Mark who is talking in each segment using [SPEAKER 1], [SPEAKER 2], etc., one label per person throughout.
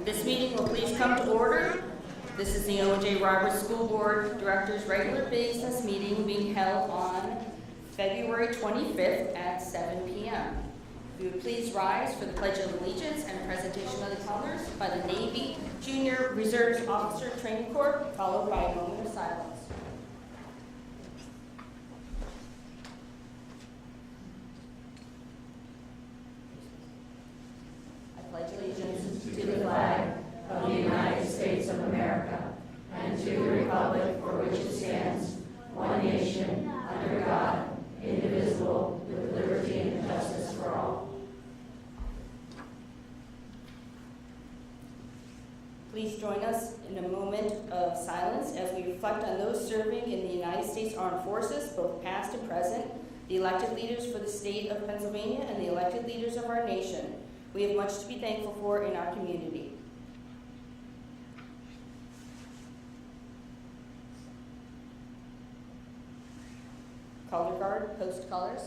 [SPEAKER 1] This meeting will please come to order. This is the Owen J. Roberts School Board Directors' regular business meeting being held on February 25th at 7 p.m. If you would please rise for the Pledge of Allegiance and presentation of the colors by the Navy Junior Reserve Officer Training Corps, followed by a moment of silence. I pledge allegiance
[SPEAKER 2] to the flag of the United States of America and to the republic for which it stands, one nation, under God, indivisible, with liberty and justice for all.
[SPEAKER 1] Please join us in a moment of silence as we reflect on those serving in the United States Armed Forces, both past and present, the elected leaders for the state of Pennsylvania, and the elected leaders of our nation. We have much to be thankful for in our community. Color guard, post colors.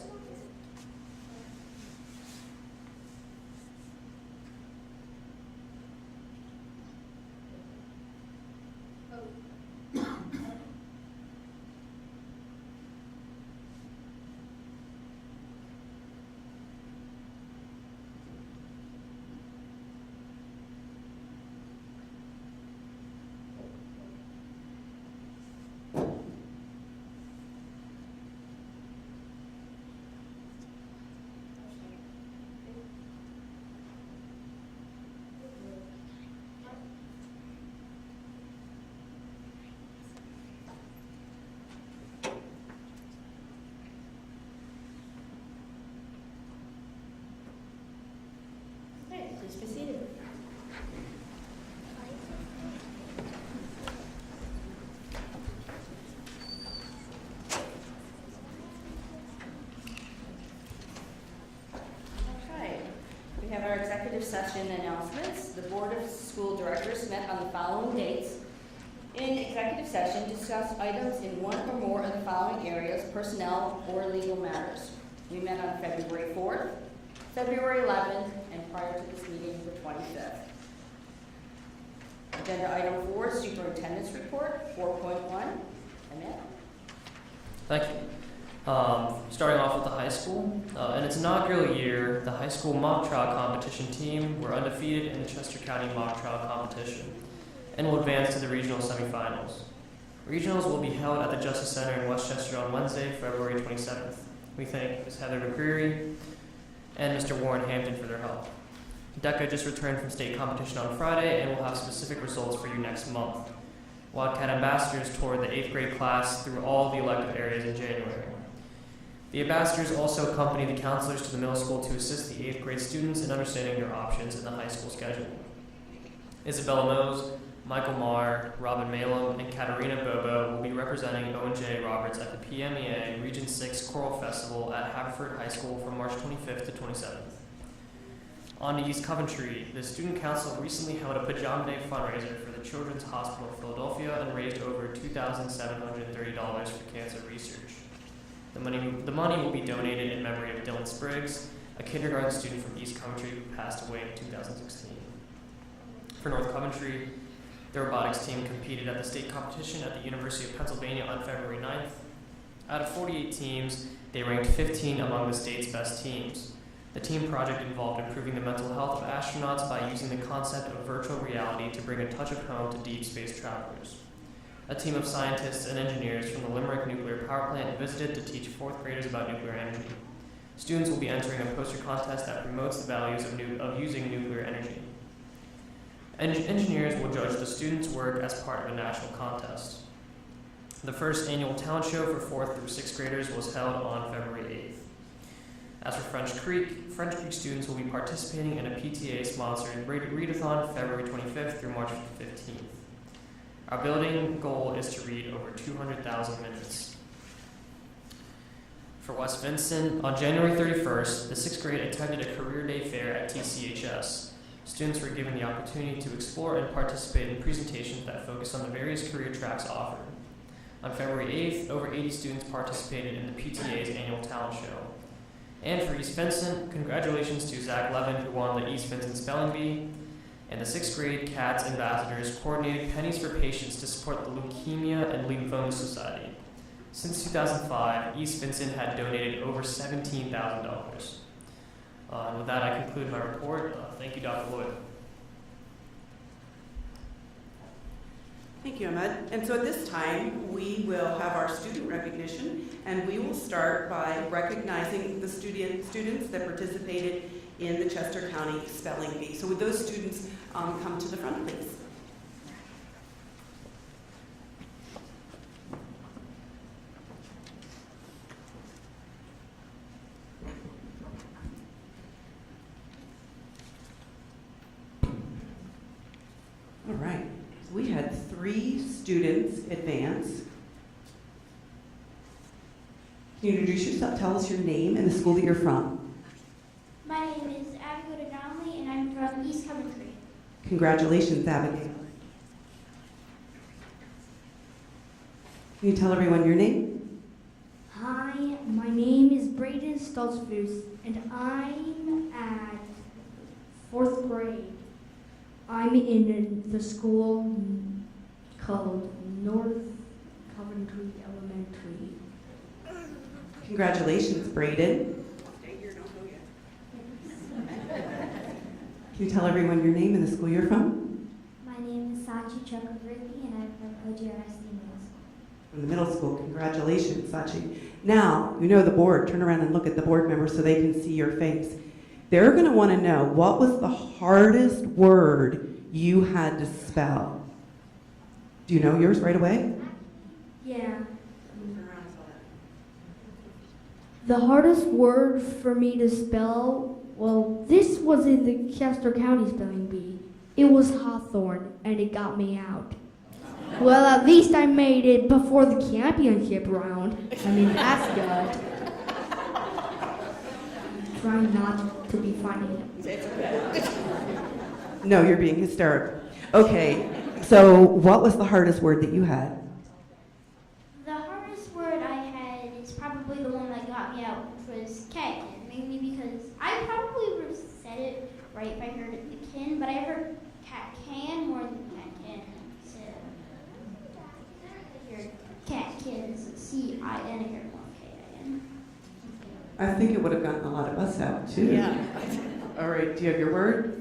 [SPEAKER 1] Please be seated. Okay, we have our executive session announcements. The Board of School Directors met on the following dates. In executive session, discuss items in one or more of the following areas, personnel or legal matters. We met on February 4th, February 11th, and prior to this meeting, the 25th. Agenda item 4, Superintendent's Report, 4.1. Annette?
[SPEAKER 3] Thank you. Starting off with the high school. In its inaugural year, the high school mock trial competition team were undefeated in the Chester County mock trial competition and will advance to the regional semifinals. Regionals will be held at the Justice Center in Westchester on Wednesday, February 27th. We thank Ms. Heather McCreary and Mr. Warren Hampton for their help. DECA just returned from state competition on Friday and will have specific results for you next month. Wildcat Ambassadors toured the 8th grade class through all the elective areas in January. The ambassadors also accompanied the counselors to the middle school to assist the 8th grade students in understanding their options in the high school schedule. Isabella Mose, Michael Marr, Robin Malum, and Katarina Bobo will be representing Owen J. Roberts at the PMEA Region 6 Choral Festival at Haverford High School from March 25th to 27th. On to East Coventry, the Student Council recently held a Pajama Day fundraiser for the Children's Hospital of Philadelphia and raised over $2,730 for cancer research. The money will be donated in memory of Dylan Spriggs, a kindergarten student from East Coventry who passed away in 2016. For North Coventry, the robotics team competed at the state competition at the University of Pennsylvania on February 9th. Out of 48 teams, they ranked 15 among the state's best teams. The team project involved improving the mental health of astronauts by using the concept of virtual reality to bring a touch of home to deep space travelers. A team of scientists and engineers from the Limerick Nuclear Power Plant visited to teach 4th graders about nuclear energy. Students will be entering a poster contest that promotes the values of using nuclear energy. Engineers will judge the students' work as part of a national contest. The first annual talent show for 4th through 6th graders was held on February 8th. As for French Creek students will be participating in a PTA-sponsored readathon February 25th through March 15th. Our building goal is to read over 200,000 minutes. For West Vincent, on January 31st, the 6th grade attended a career day fair at TCHS. Students were given the opportunity to explore and participate in presentations that focus on the various career tracks offered. On February 8th, over 80 students participated in the PTA's annual talent show. And for East Vincent, congratulations to Zach Levin, who won the East Vincent Spelling Bee, and the 6th grade CATS ambassadors coordinated Pennies for Patients to support the Leukemia and Lymphoma Society. Since 2005, East Vincent had donated over $17,000. And with that, I conclude my report. Thank you, Dr. Lloyd.
[SPEAKER 4] Thank you, Ahmed. And so at this time, we will have our student recognition, and we will start by recognizing the students that participated in the Chester County Spelling Bee. So would those students come to the front, please? All right. We had 3 students advance. Can you introduce yourself? Tell us your name and the school that you're from.
[SPEAKER 5] My name is Abigail Donnelly, and I'm from East Coventry.
[SPEAKER 4] Congratulations, Abigail. Can you tell everyone your name?
[SPEAKER 6] Hi, my name is Brayden Stoltzfus, and I'm at 4th grade. I'm in the school called North Coventry Elementary.
[SPEAKER 4] Congratulations, Braden. Can you tell everyone your name and the school you're from?
[SPEAKER 5] My name is Sachi Chakravarti, and I'm from OJRC Middle School.
[SPEAKER 4] From the middle school. Congratulations, Sachi. Now, you know the board. Turn around and look at the board members so they can see your face. They're going to want to know, what was the hardest word you had to spell? Do you know yours right away?
[SPEAKER 6] Yeah. The hardest word for me to spell, well, this was in the Chester County Spelling Bee. It was Hawthorne, and it got me out. Well, at least I made it before the championship round. I mean, that's good. Trying not to be funny.
[SPEAKER 4] No, you're being hysterical. Okay, so what was the hardest word that you had?
[SPEAKER 5] The hardest word I had is probably the one that got me out, which was cat, mainly because I probably would have said it right if I heard it the kin, but I heard cat can more than cat can. So I heard cat kin is C-I-N, I heard more K-I-N.
[SPEAKER 4] I think it would have gotten a lot of us out, too.
[SPEAKER 2] Yeah.
[SPEAKER 4] All right, do you have your word?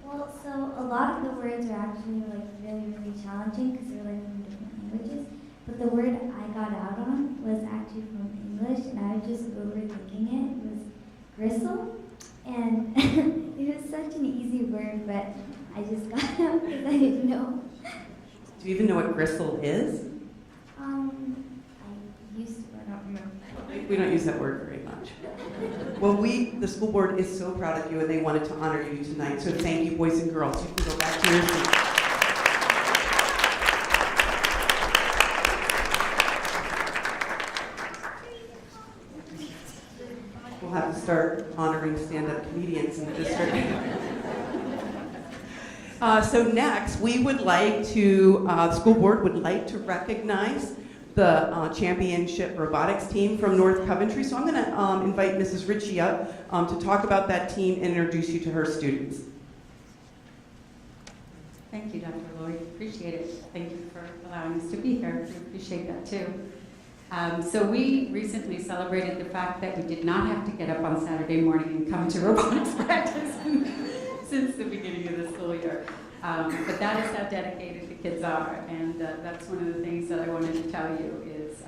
[SPEAKER 7] Well, so a lot of the words are actually like really challenging because they're like from different languages. But the word I got out on was actually from English, and I was just overthinking it. It was gristle, and it was such an easy word, but I just got out because I didn't know.
[SPEAKER 4] Do you even know what gristle is?
[SPEAKER 7] I used to, I don't remember.
[SPEAKER 4] We don't use that word very much. Well, the school board is so proud of you, and they wanted to honor you tonight. So thank you, boys and girls. You can go back to your seats. We'll have to start honoring stand-up comedians in the district. So next, we would like to, the school board would like to recognize the championship robotics team from North Coventry. So I'm going to invite Mrs. Ritchie up to talk about that team and introduce you to her students.
[SPEAKER 8] Thank you, Dr. Lloyd. Appreciate it. Thank you for allowing us to be here. We appreciate that too. So we recently celebrated the fact that we did not have to get up on Saturday morning and come to robotics practice since the beginning of the school year. But that is how dedicated the kids are, and that's one of the things that I wanted to tell you is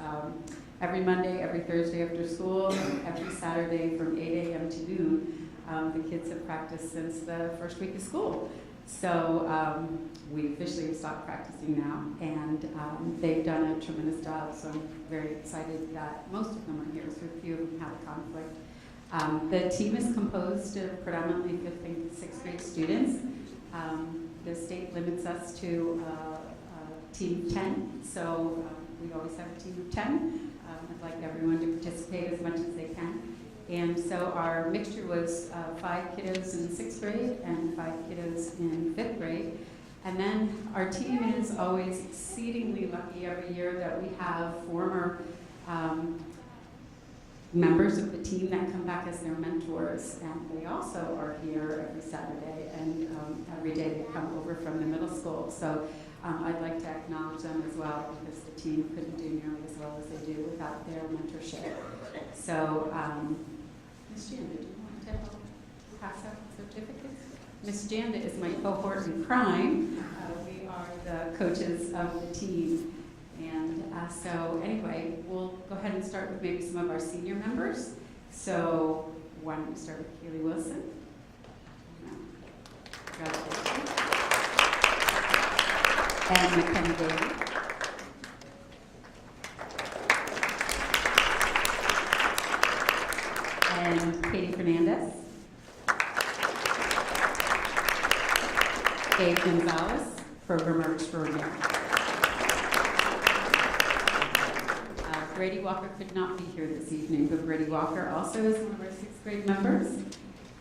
[SPEAKER 8] every Monday, every Thursday after school, every Saturday from 8 a.m. to noon, the kids have practiced since the first week of school. So we officially have stopped practicing now, and they've done a tremendous job, so I'm very excited that most of them are here, so a few of them have a conflict. The team is composed of predominantly 5th and 6th grade students. The state limits us to team 10, so we always have a team of 10. I'd like everyone to participate as much as they can. And so our mixture was 5 kiddos in 6th grade and 5 kiddos in 5th grade. And then our team is always exceedingly lucky every year that we have former members of the team that come back as their mentors, and they also are here every Saturday, and every day they come over from the middle school. So I'd like to acknowledge them as well, because the team couldn't do nearly as well as they do without their mentorship. So, Ms. Janda, do you want to pass out certificates? Ms. Janda is my cohort in crime. We are the coaches of the team. And so anyway, we'll go ahead and start with maybe some of our senior members. So why don't we start with Keely Wilson? Congratulations. And McKenna Daly. And Katie Fernandez. Dave Gonzalez, Programmer Extraordinary. Brady Walker could not be here this evening, but Brady Walker also is one of our 6th grade members.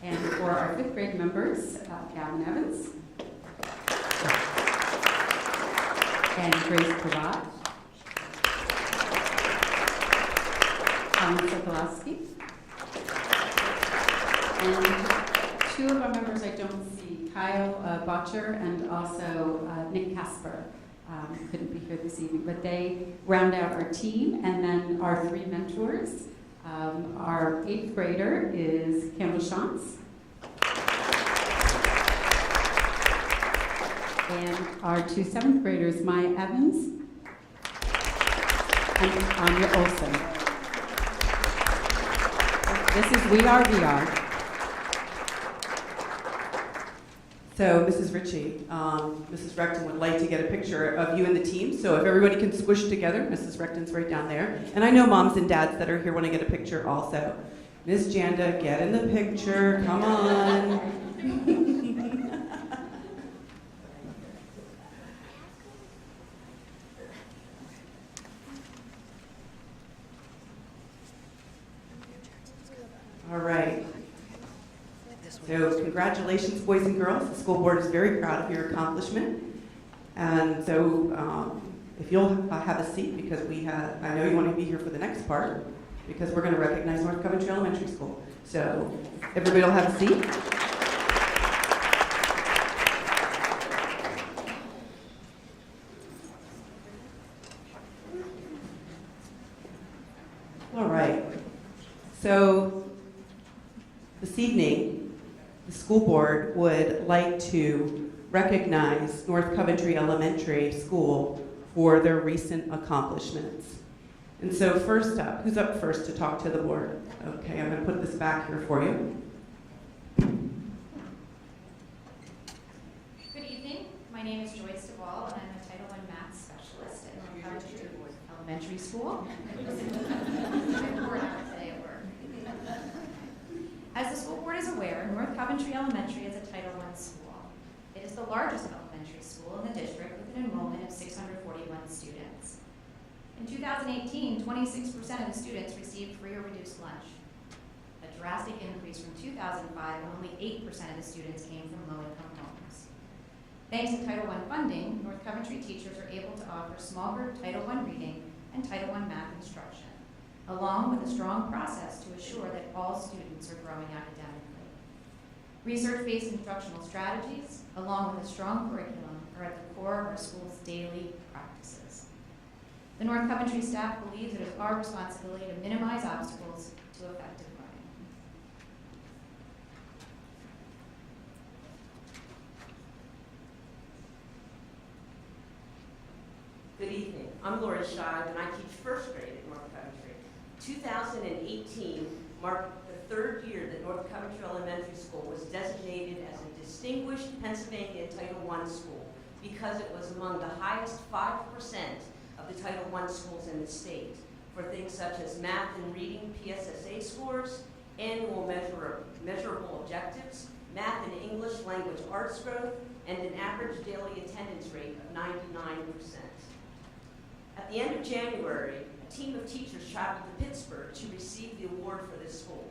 [SPEAKER 8] And for our 5th grade members, Gavin Evans. And Grace Pravat. Colin Sokolowski. And 2 of our members I don't see, Kyle Botcher and also Nick Casper. Couldn't be here this evening, but they round out our team. And then our 3 mentors. Our 8th grader is Campbell Shantz. And our 2 7th graders, Maya Evans and Anya Olson. This is We Are VR.
[SPEAKER 4] So, Mrs. Ritchie, Mrs. Recton would like to get a picture of you and the team. So if everybody can squish together, Mrs. Recton's right down there. And I know moms and dads that are here want to get a picture also. Ms. Janda, get in the picture. Come on. All right. So congratulations, boys and girls. The school board is very proud of your accomplishment. And so if you'll have a seat, because I know you want to be here for the next part, because we're going to recognize North Coventry Elementary School. So everybody will have a seat. All right. So this evening, the school board would like to recognize North Coventry Elementary School for their recent accomplishments. And so first up, who's up first to talk to the board? Okay, I'm going to put this back here for you.
[SPEAKER 9] Good evening. My name is Joyce Duvall, and I'm a Title I math specialist at North Coventry Elementary School. I'm bored out today at work. As the school board is aware, North Coventry Elementary is a Title I school. It is the largest elementary school in the district with an enrollment of 641 students. In 2018, 26% of the students received free or reduced lunch, a drastic increase from 2005 when only 8% of the students came from low-income homes. Thanks to Title I funding, North Coventry teachers are able to offer small group Title I reading and Title I math instruction, along with a strong process to assure that all students are growing academically. Research-based instructional strategies, along with a strong curriculum, are at the core of our school's daily practices. The North Coventry staff believes it is our responsibility to minimize obstacles to effective learning.
[SPEAKER 10] Good evening. I'm Laura Scheib, and I teach 1st grade at North Coventry. 2018 marked the 3rd year that North Coventry Elementary School was designated as a distinguished Pennsylvania Title I school because it was among the highest 5% of the Title I schools in the state for things such as math and reading PSSA scores, annual measurable objectives, math and English language arts growth, and an average daily attendance rate of 99%. At the end of January, a team of teachers traveled to Pittsburgh to receive the award for this school.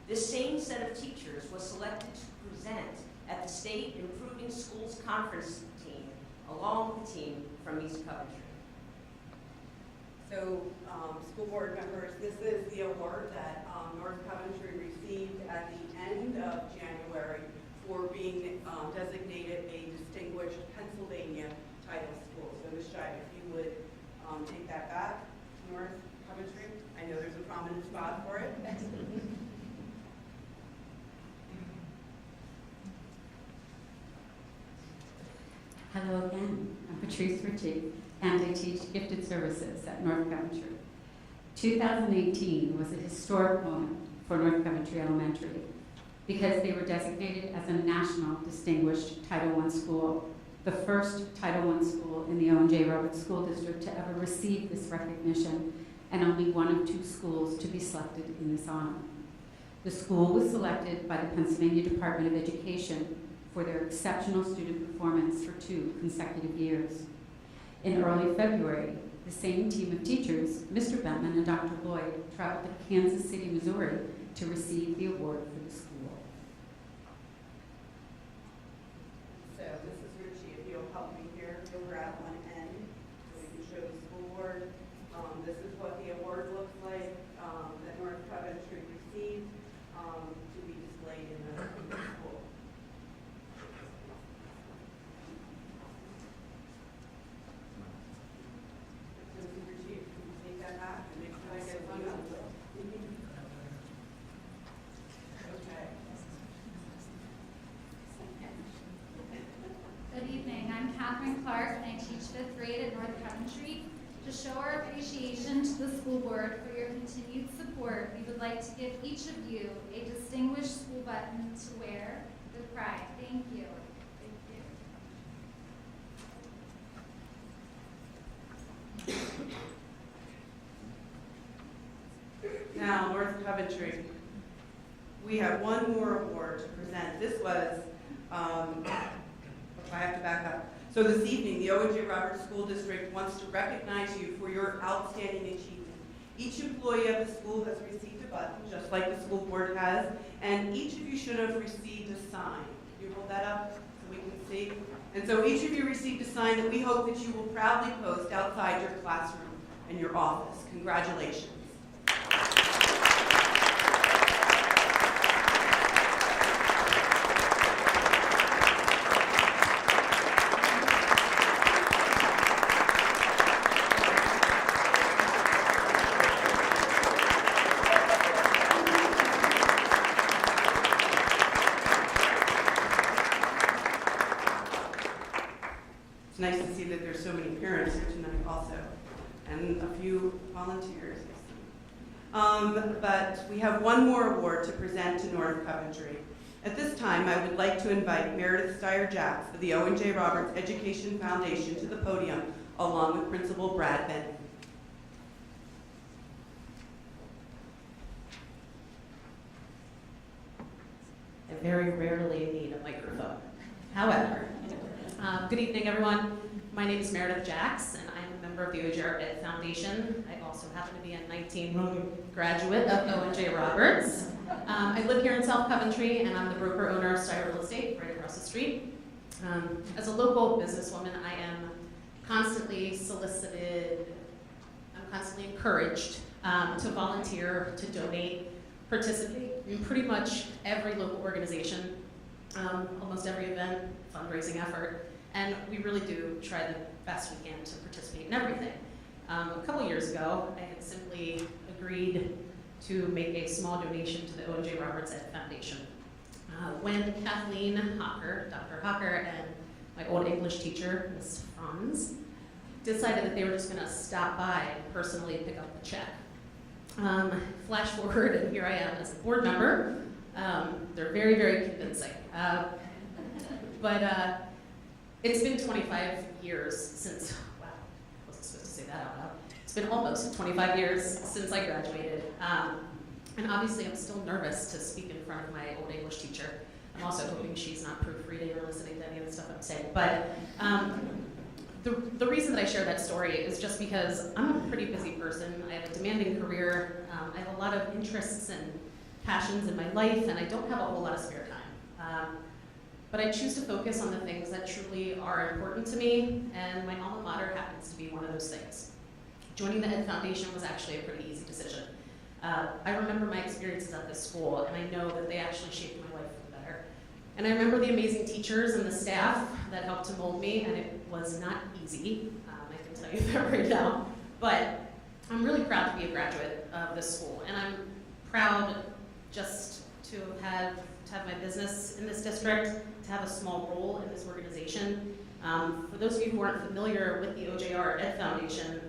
[SPEAKER 10] This same set of teachers was selected to present at the State Improving Schools Conference team, along with the team from East Coventry.
[SPEAKER 4] So, school board members, this is the award that North Coventry received at the end of January for being designated a distinguished Pennsylvania title school. So Ms. Shive, if you would take that back, North Coventry. I know there's a prominent spot for it.
[SPEAKER 8] Hello again, I'm Patrice Ritchie, and I teach gifted services at North Coventry. 2018 was a historic moment for North Coventry Elementary because they were designated as a national distinguished Title I school, the first Title I school in the Owen J. Roberts School District to ever receive this recognition, and only one of 2 schools to be selected in this honor. The school was selected by the Pennsylvania Department of Education for their exceptional student performance for 2 consecutive years. In early February, the same team of teachers, Mr. Bentman and Dr. Lloyd, traveled to Kansas City, Missouri to receive the award for the school.
[SPEAKER 4] So Mrs. Ritchie, if you'll help me here, you'll grab one end so we can show the school board. This is what the award looks like that North Coventry received to be displayed in the school. So Mrs. Ritchie, if you can take that back and make sure I get one up. Okay.
[SPEAKER 11] Good evening. I'm Catherine Clark, and I teach 5th grade at North Coventry. To show our appreciation to the school board for your continued support, we would like to give each of you a distinguished school button to wear with pride. Thank you.
[SPEAKER 4] Now, North Coventry, we have one more award to present. This was, I have to back up. So this evening, the Owen J. Roberts School District wants to recognize you for your outstanding achievement. Each employee of the school has received a button, just like the school board has, and each of you should have received a sign. Can you hold that up so we can see? And so each of you received a sign that we hope that you will proudly post outside your classroom and your office. Congratulations. It's nice to see that there's so many parents here tonight also, and a few volunteers. But we have one more award to present to North Coventry. At this time, I would like to invite Meredith Steyer-Jacks of the Owen J. Roberts Education Foundation to the podium, along with Principal Brad Benton.
[SPEAKER 12] I very rarely need a microphone. However, good evening, everyone. My name is Meredith Jacks, and I'm a member of the Owen J. Roberts Foundation. I also happen to be a 19 graduate of Owen J. Roberts. I live here in South Coventry, and I'm the broker-owner of Steyer Real Estate right across the street. As a local businesswoman, I am constantly solicited, I'm constantly encouraged to volunteer, to donate, participate in pretty much every local organization, almost every event, fundraising effort, and we really do try the best we can to participate in everything. A couple years ago, I had simply agreed to make a small donation to the Owen J. Roberts Ed Foundation. When Kathleen Hocker, Dr. Hocker, and my old English teacher, Ms. Franz, decided that they were just going to stop by and personally pick up the check. Flash forward, and here I am as a board member. They're very, very convincing. But it's been 25 years since, wow, I wasn't supposed to say that out loud. It's been almost 25 years since I graduated. And obviously I'm still nervous to speak in front of my old English teacher. I'm also hoping she's not proofreading or listening to any of the stuff I'm saying. But the reason that I share that story is just because I'm a pretty busy person. I have a demanding career. I have a lot of interests and passions in my life, and I don't have a whole lot of spare time. But I choose to focus on the things that truly are important to me, and my alma mater happens to be one of those things. Joining the Ed Foundation was actually a pretty easy decision. I remember my experiences at this school, and I know that they actually shaped my life for the better. And I remember the amazing teachers and the staff that helped to mold me, and it was not easy, I can tell you that right now. But I'm really proud to be a graduate of this school, and I'm proud just to have my business in this district, to have a small role in this organization. For those of you who aren't familiar with the OJR Ed Foundation,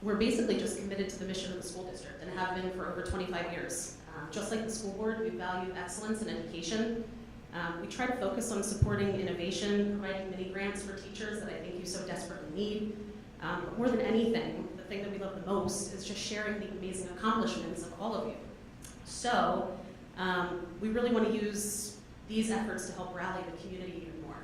[SPEAKER 12] we're basically just committed to the mission of the school district and have been for over 25 years. Just like the school board, we value excellence in education. We try to focus on supporting innovation, providing mini grants for teachers that I think you so desperately need. But more than anything, the thing that we love the most is just sharing the amazing accomplishments of all of you. So we really want to use these efforts to help rally the community even more.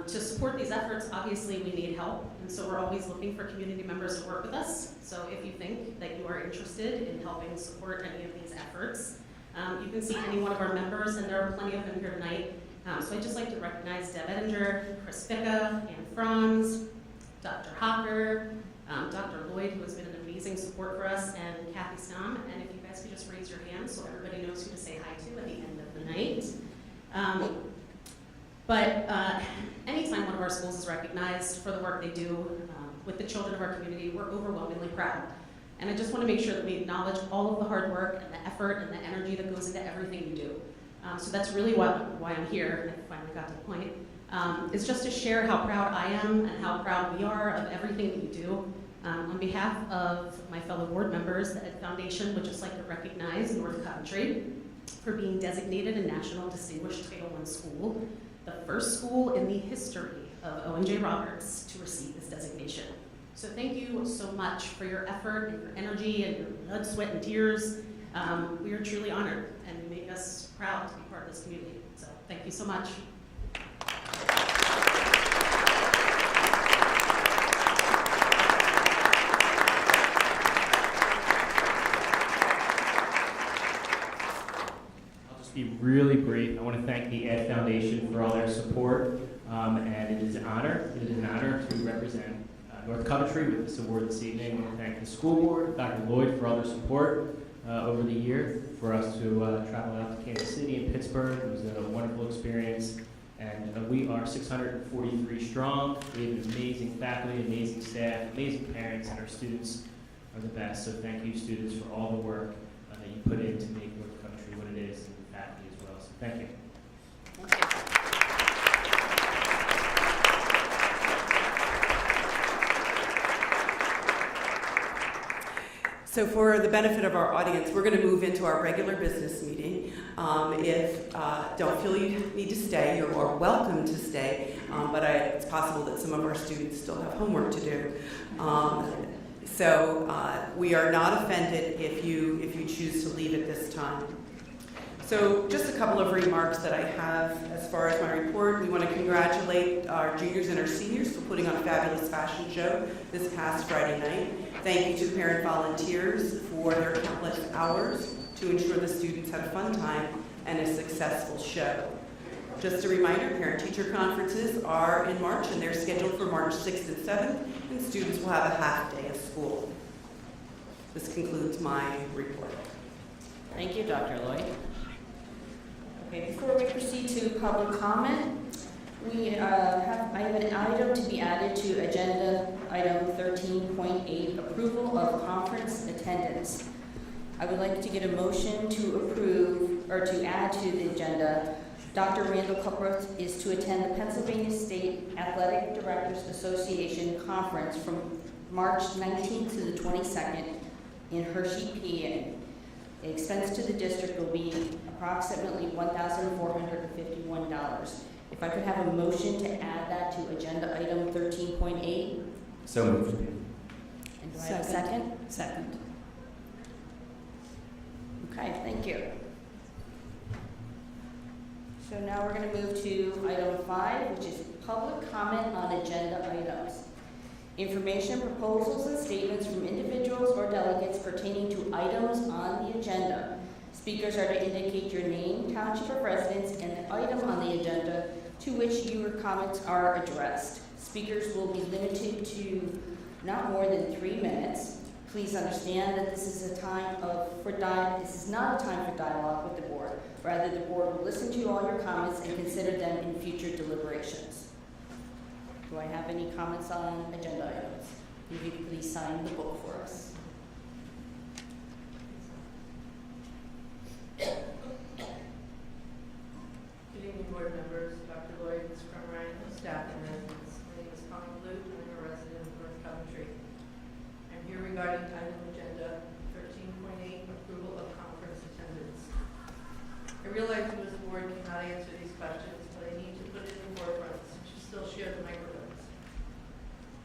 [SPEAKER 12] To support these efforts, obviously we need help, and so we're always looking for community members to work with us. So if you think that you are interested in helping support any of these efforts, you can see any one of our members, and there are plenty of them here tonight. So I'd just like to recognize Deb Edinger, Chris Ficca, Ann Franz, Dr. Hocker, Dr. Lloyd, who has been an amazing support for us, and Kathy Stom. And if you guys could just raise your hands so everybody knows who to say hi to at the end of the night. Anytime one of our schools is recognized for the work they do with the children of our community, we're overwhelmingly proud. And I just want to make sure that we acknowledge all of the hard work and the effort and the energy that goes into everything you do. So that's really why I'm here, and I finally got to the point, is just to share how proud I am and how proud we are of everything that you do. On behalf of my fellow board members, the Ed Foundation would just like to recognize North Coventry for being designated a National Distinguished Title I school, the first school in the history of Owen J. Roberts to receive this designation. So thank you so much for your effort and your energy and your blood, sweat, and tears. We are truly honored, and you make us proud to be part of this community. So thank you so much.
[SPEAKER 13] Be really brief. I want to thank the Ed Foundation for all their support, and it is an honor to represent North Coventry with this award this evening. I want to thank the school board, Dr. Lloyd, for all their support over the year for us to travel out to Kansas City and Pittsburgh. It was a wonderful experience, and we are 643 strong. We have an amazing faculty, amazing staff, amazing parents, and our students are the best. So thank you, students, for all the work that you put in to make North Coventry what it is. Faculty as well. So thank you.
[SPEAKER 4] So for the benefit of our audience, we're going to move into our regular business meeting. If don't feel you need to stay, you're more welcome to stay, but it's possible that some of our students still have homework to do. So we are not offended if you choose to leave at this time. So just a couple of remarks that I have as far as my report. We want to congratulate our juniors and our seniors for putting on a fabulous fashion show this past Friday night. Thank you to the parent volunteers for their countless hours to ensure the students had a fun time and a successful show. Just a reminder, parent-teacher conferences are in March, and they're scheduled for March 6th and 7th, and students will have a half day of school. This concludes my report.
[SPEAKER 1] Thank you, Dr. Lloyd. Okay, before we proceed to public comment, I have an item to be added to agenda item 13.8, approval of conference attendance. I would like to get a motion to approve, or to add to the agenda, Dr. Randall Cuproth is to attend the Pennsylvania State Athletic Directors Association Conference from March 19th to the 22nd in Hershey, PA. The expense to the district will be approximately $1,451. If I could have a motion to add that to agenda item 13.8.
[SPEAKER 13] So moved.
[SPEAKER 1] And do I have a second? Second. Okay, thank you. So now we're going to move to item 5, which is public comment on agenda items. Information, proposals, and statements from individuals or delegates pertaining to items on the agenda. Speakers are to indicate your name, township of residence, and the item on the agenda to which your comments are addressed. Speakers will be limited to not more than 3 minutes. Please understand that this is not a time for dialogue with the board. Rather, the board will listen to all your comments and consider them in future deliberations. Do I have any comments on agenda items? If you could please sign the book for us.
[SPEAKER 14] Good evening, board members, Dr. Lloyd, Ms. Crumrine, staff and residents. My name is Connie Blue, and I'm a resident of North Coventry. I'm here regarding item agenda 13.8, approval of conference attendance. I realize you as a board cannot answer these questions, but I need to put it in the forefront since you still share the microphones.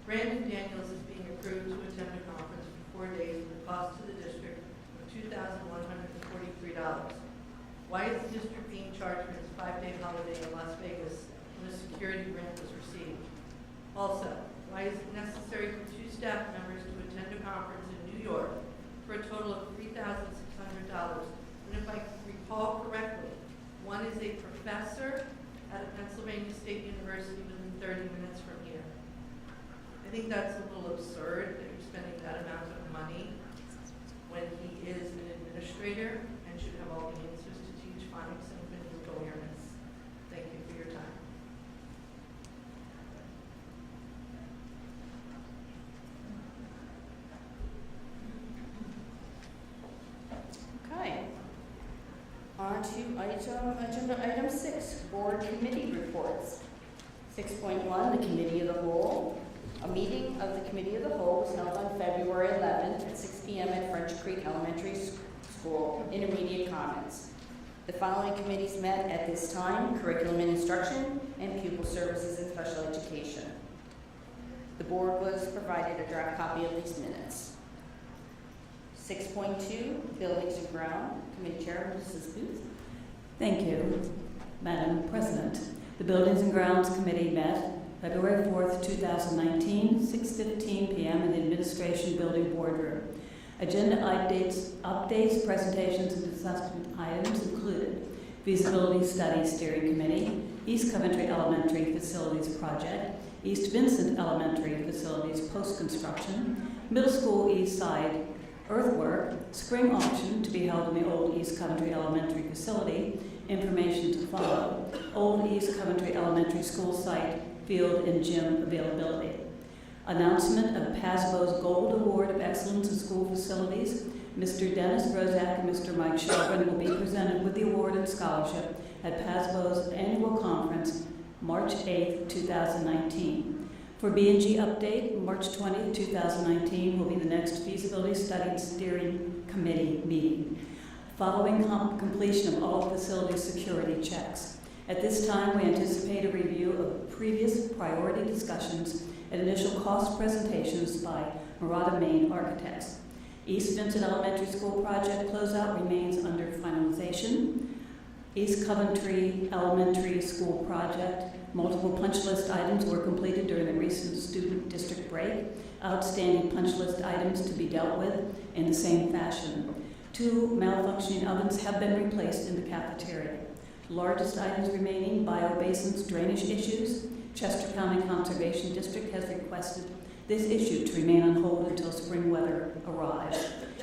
[SPEAKER 14] Brandon Daniels is being approved to attend a conference for 4 days with a cost to the district of $2,143. Why is the district being charged for its 5-day holiday in Las Vegas when a security grant was received? Also, why is it necessary for 2 staff members to attend a conference in New York for a total of $3,600? And if I recall correctly, one is a professor at a Pennsylvania State University within 30 minutes from here. I think that's a little absurd that you're spending that amount of money when he is an administrator and should have all the answers to teach phonics and clinical awareness. Thank you for your time.
[SPEAKER 1] Okay. On to agenda item 6, board committee reports. 6.1, the committee of the whole. A meeting of the committee of the whole was held on February 11th at 6 p.m. at French Creek Elementary School. Intermediate comments. The following committees met at this time: curriculum and instruction and pupil services and special education. The board was provided a draft copy of these minutes. 6.2, buildings and ground. Committee Chair, Mrs. Booth.
[SPEAKER 15] Thank you, Madam President. The Buildings and Grounds Committee met February 4th, 2019, 6:15 p.m. in the Administration Building Boardroom. Agenda updates, presentations, and discussion items included Feasibility Study Steering Committee, East Coventry Elementary Facilities Project, East Vincent Elementary Facilities Post-Construction, Middle School East Side Earthwork, Spring Auction to be held in the Old East Coventry Elementary Facility, information to follow, Old East Coventry Elementary School Site, field and gym availability. Announcement of PASBO's Gold Award of Excellence in School Facilities. Mr. Dennis Rozak and Mr. Mike Shelburne will be presented with the award and scholarship at PASBO's annual conference, March 8th, 2019. For B&G update, March 20th, 2019 will be the next Feasibility Study Steering Committee meeting, following completion of all facility security checks. At this time, we anticipate a review of previous priority discussions and initial cost presentations by Murata Maine Architects. East Vincent Elementary School project closeout remains under finalization. East Coventry Elementary School project, multiple punch list items were completed during the recent student district break. Outstanding punch list items to be dealt with in the same fashion. 2 malfunctioning ovens have been replaced in the cafeteria. Largest items remaining, biobasins drainage issues. Chester County Conservation District has requested this issue to remain on hold until spring weather arrives.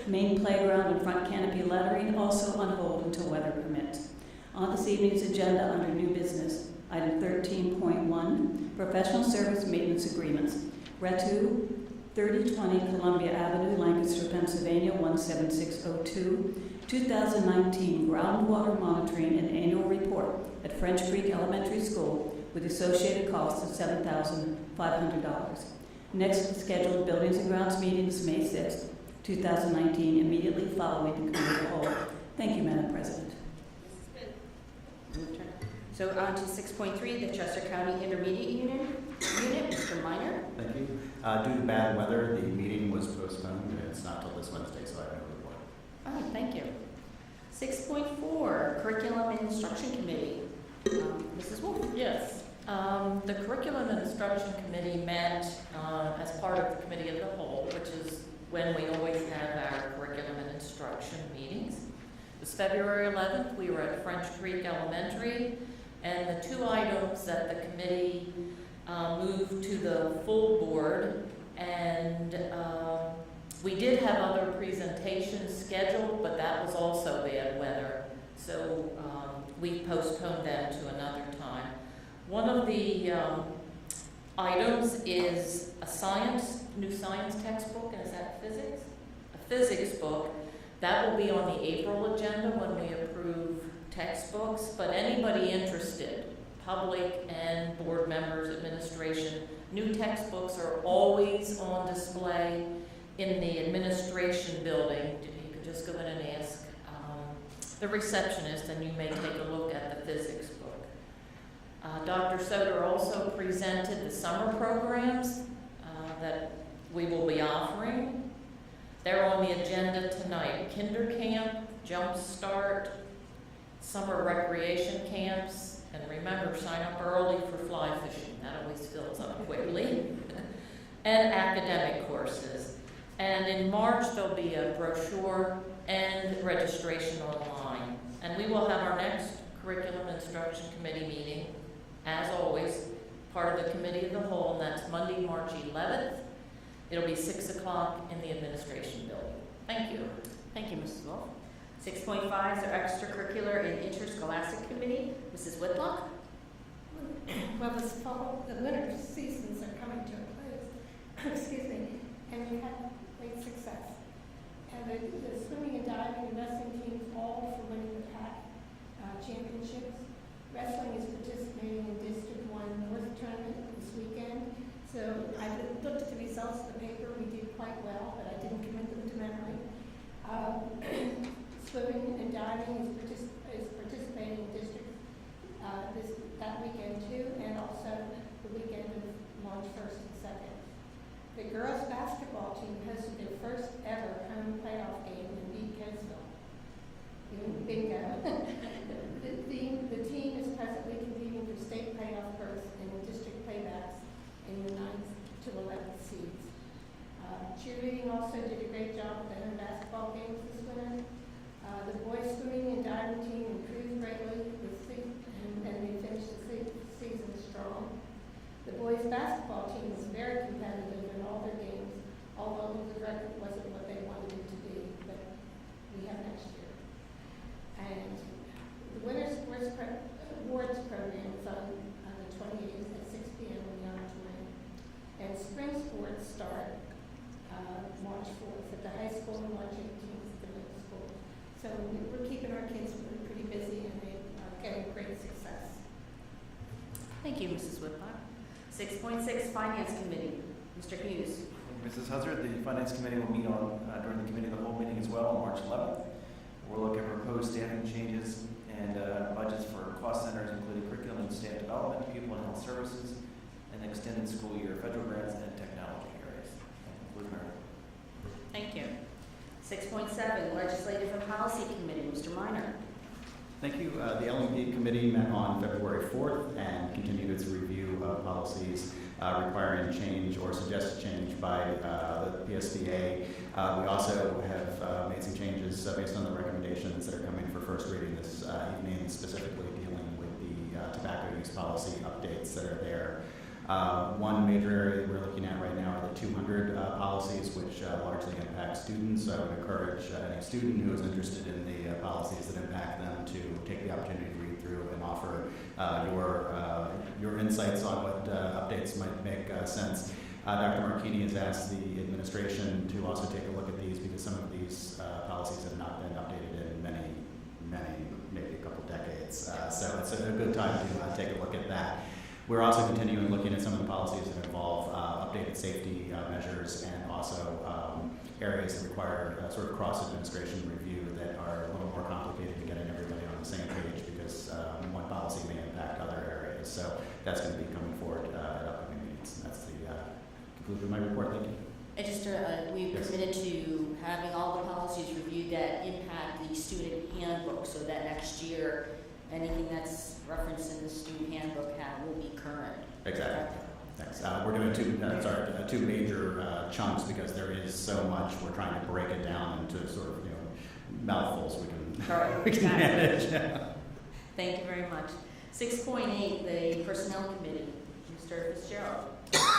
[SPEAKER 15] Main playground and front canopy lettering also on hold until weather permits. On this evening's agenda under new business, item 13.1, professional service maintenance agreements. RETU 3020 Columbia Avenue, Lancaster, Pennsylvania 17602. 2019 groundwater monitoring and annual report at French Creek Elementary School with associated costs of $7,500. Next scheduled Buildings and Grounds meeting is May 6th, 2019, immediately following the committee of the whole. Thank you, Madam President.
[SPEAKER 1] So on to 6.3, the Chester County Intermediate Unit, Mr. Minor.
[SPEAKER 16] Thank you. Due to bad weather, the meeting was postponed, and it's not till this Wednesday, so I have no report.
[SPEAKER 1] Oh, thank you. 6.4, Curriculum and Instruction Committee. Mrs. Wolf.
[SPEAKER 17] Yes. The Curriculum and Instruction Committee met as part of the Committee of the Whole, which is when we always have our curriculum and instruction meetings. It was February 11th. We were at French Creek Elementary, and the 2 items that the committee moved to the full board And we did have other presentations scheduled, but that was also bad weather. So we postponed them to another time. One of the items is a new science textbook, and is that physics? A physics book. That will be on the April agenda when we approve textbooks, but anybody interested, public and board members, administration, new textbooks are always on display in the administration building. You could just go in and ask the receptionist, and you may take a look at the physics book. Dr. Soder also presented the summer programs that we will be offering. They're on the agenda tonight. Kinder Camp, Jump Start, summer recreation camps, and remember, sign up early for fly fishing. That always fills up quickly. And academic courses. And in March, there'll be a brochure and registration online. And we will have our next Curriculum Instruction Committee meeting, as always, part of the Committee of the Whole, and that's Monday, March 11th. It'll be 6 o'clock in the administration building. Thank you.
[SPEAKER 1] Thank you, Mrs. Wolf. 6.5 is our extracurricular and interscholastic committee. Mrs. Whitlock?
[SPEAKER 18] Well, the winter seasons are coming to a close, excuse me, and we've had great success. And the swimming and diving and wrestling teams all for winning the PAC championships. Wrestling is participating in District 1 North tournament this weekend. So I looked at the results of the paper. We did quite well, but I didn't commit them to memory. Swimming and diving is participating in District that weekend too, and also the weekend of March 1st and 2nd. The girls basketball team hosted their first ever home playoff game and beat Coatesville. Bingo. The team is presently competing for state playoff berths and district playbacks in the 9th to 11th seeds. Cheerleading also did a great job at the home basketball games this winter. The boys swimming and diving team improved greatly and they finished the season strong. The boys basketball team was very competitive in all their games, although the record wasn't what they wanted it to be, but we have next year. And the Winter Sports Awards program is on the 28th at 6 p.m. in the auditorium. And spring sports start March 4th at the high school and March 18th at the middle school. So we're keeping our kids pretty busy, and they are getting great success.
[SPEAKER 1] Thank you, Mrs. Whitlock. 6.6 Finance Committee. Mr. Hughes.
[SPEAKER 19] Mrs. Huzzard, the Finance Committee will meet on during the Committee of the Whole meeting as well on March 11th. We'll look at proposed staffing changes and budgets for cost centers, including curriculum and staff development, pupil and health services, and extended school year, federal grants, and technology areas. That concludes my report.
[SPEAKER 1] Thank you. 6.7 Legislative and Policy Committee. Mr. Minor.
[SPEAKER 16] Thank you. The LMP committee met on February 4th and continued its review of policies requiring change or suggested change by the PSBA. We also have made some changes based on the recommendations that are coming for first reading this evening, specifically dealing with the tobacco use policy updates that are there. One major area we're looking at right now are the 200 policies, which largely impact students. So I would encourage any student who is interested in the policies that impact them to take the opportunity to read through and offer your insights on what updates might make sense. Dr. Marchini has asked the administration to also take a look at these because some of these policies have not been updated in many, maybe a couple decades. So it's a good time to take a look at that. We're also continuing looking at some of the policies that involve updated safety measures and also areas that require sort of cross-administration review that are a little more complicated to getting everybody on the same page because one policy may impact other areas. So that's going to be coming forward at upcoming meetings. And that's the conclusion of my report. Thank you.
[SPEAKER 1] And just we've committed to having all the policies reviewed that impact the student handbook so that next year anything that's referenced in the student handbook will be current.
[SPEAKER 16] Exactly. Thanks. We're doing two major chunks because there is so much. We're trying to break it down into sort of mouthfuls we can manage.
[SPEAKER 1] Thank you very much. 6.8, the Personnel Committee. Mr. Fitzgerald.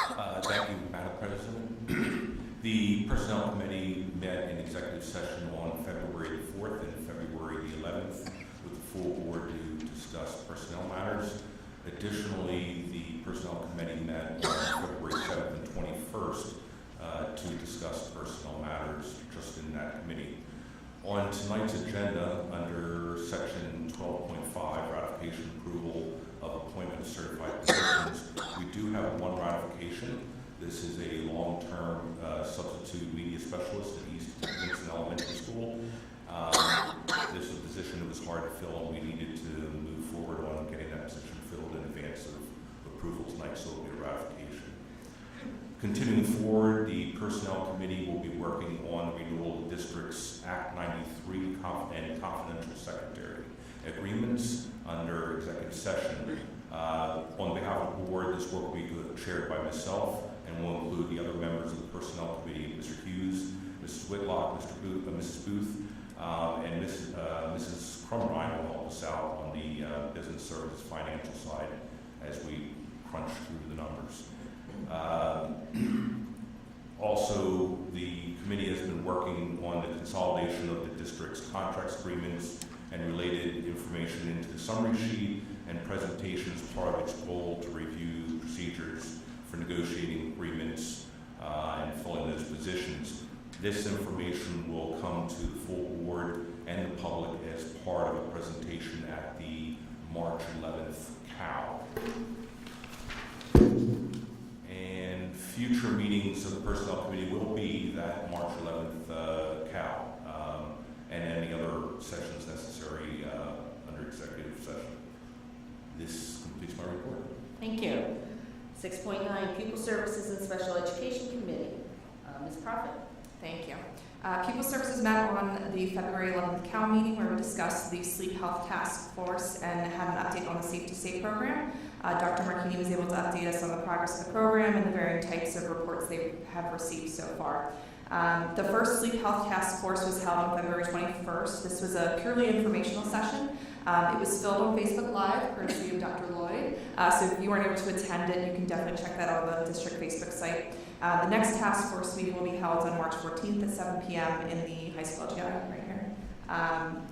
[SPEAKER 20] Thank you, Madam President. The Personnel Committee met in executive session on February 4th and February 11th with the full board to discuss personnel matters. Additionally, the Personnel Committee met on February 7th and 21st to discuss personnel matters just in that committee. On tonight's agenda, under section 12.5, ratification approval of appointment of certified positions, we do have one ratification. This is a long-term substitute media specialist at East Vincent Elementary School. This is a position that was hard to fill, and we needed to move forward on getting that position filled in advance of approval tonight, so it will be a ratification. Continuing forward, the Personnel Committee will be working on renewal of District's Act 93 and confidential secretary agreements under executive session. On behalf of the board, this work will be chaired by myself and will include the other members of the Personnel Committee, Mr. Hughes, Mrs. Whitlock, Mrs. Booth, and Mrs. Crumrine will help us out on the business services financial side as we crunch through the numbers. Also, the committee has been working on the consolidation of the district's contracts agreements and related information into the summary sheet and presentation as part of its goal to review procedures for negotiating agreements and filling those positions. This information will come to the full board and the public as part of a presentation at the March 11th COW. And future meetings of the Personnel Committee will be that March 11th COW and any other sessions necessary under executive session. This completes my report.
[SPEAKER 1] Thank you. 6.9, Pupil Services and Special Education Committee. Ms. Prophet.
[SPEAKER 21] Thank you. Pupil Services met on the February 11th COW meeting where we discussed the Sleep Health Task Force and had an update on the Safe to State program. Dr. Marchini was able to update us on the progress of the program and the varying types of reports they have received so far. The first Sleep Health Task Force was held on February 21st. This was a purely informational session. It was filmed on Facebook Live, courtesy of Dr. Lloyd. So if you weren't able to attend it, you can definitely check that out on the district Facebook site. The next task force meeting will be held on March 14th at 7 p.m. in the high school auditorium right here.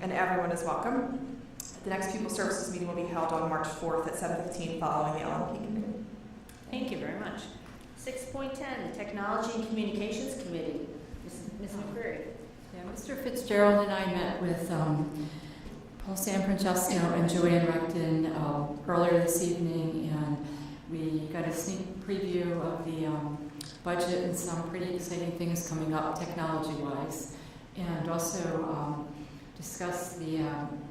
[SPEAKER 21] And everyone is welcome. The next Pupil Services meeting will be held on March 4th at 7:15 following the LMP committee.
[SPEAKER 1] Thank you very much. 6.10, Technology and Communications Committee. Ms. McCreary.
[SPEAKER 22] Yeah, Mr. Fitzgerald and I met with Paul San Francesco and Joanne Recton earlier this evening, and we got a sneak preview of the budget and some pretty exciting things coming up technology-wise, and also discussed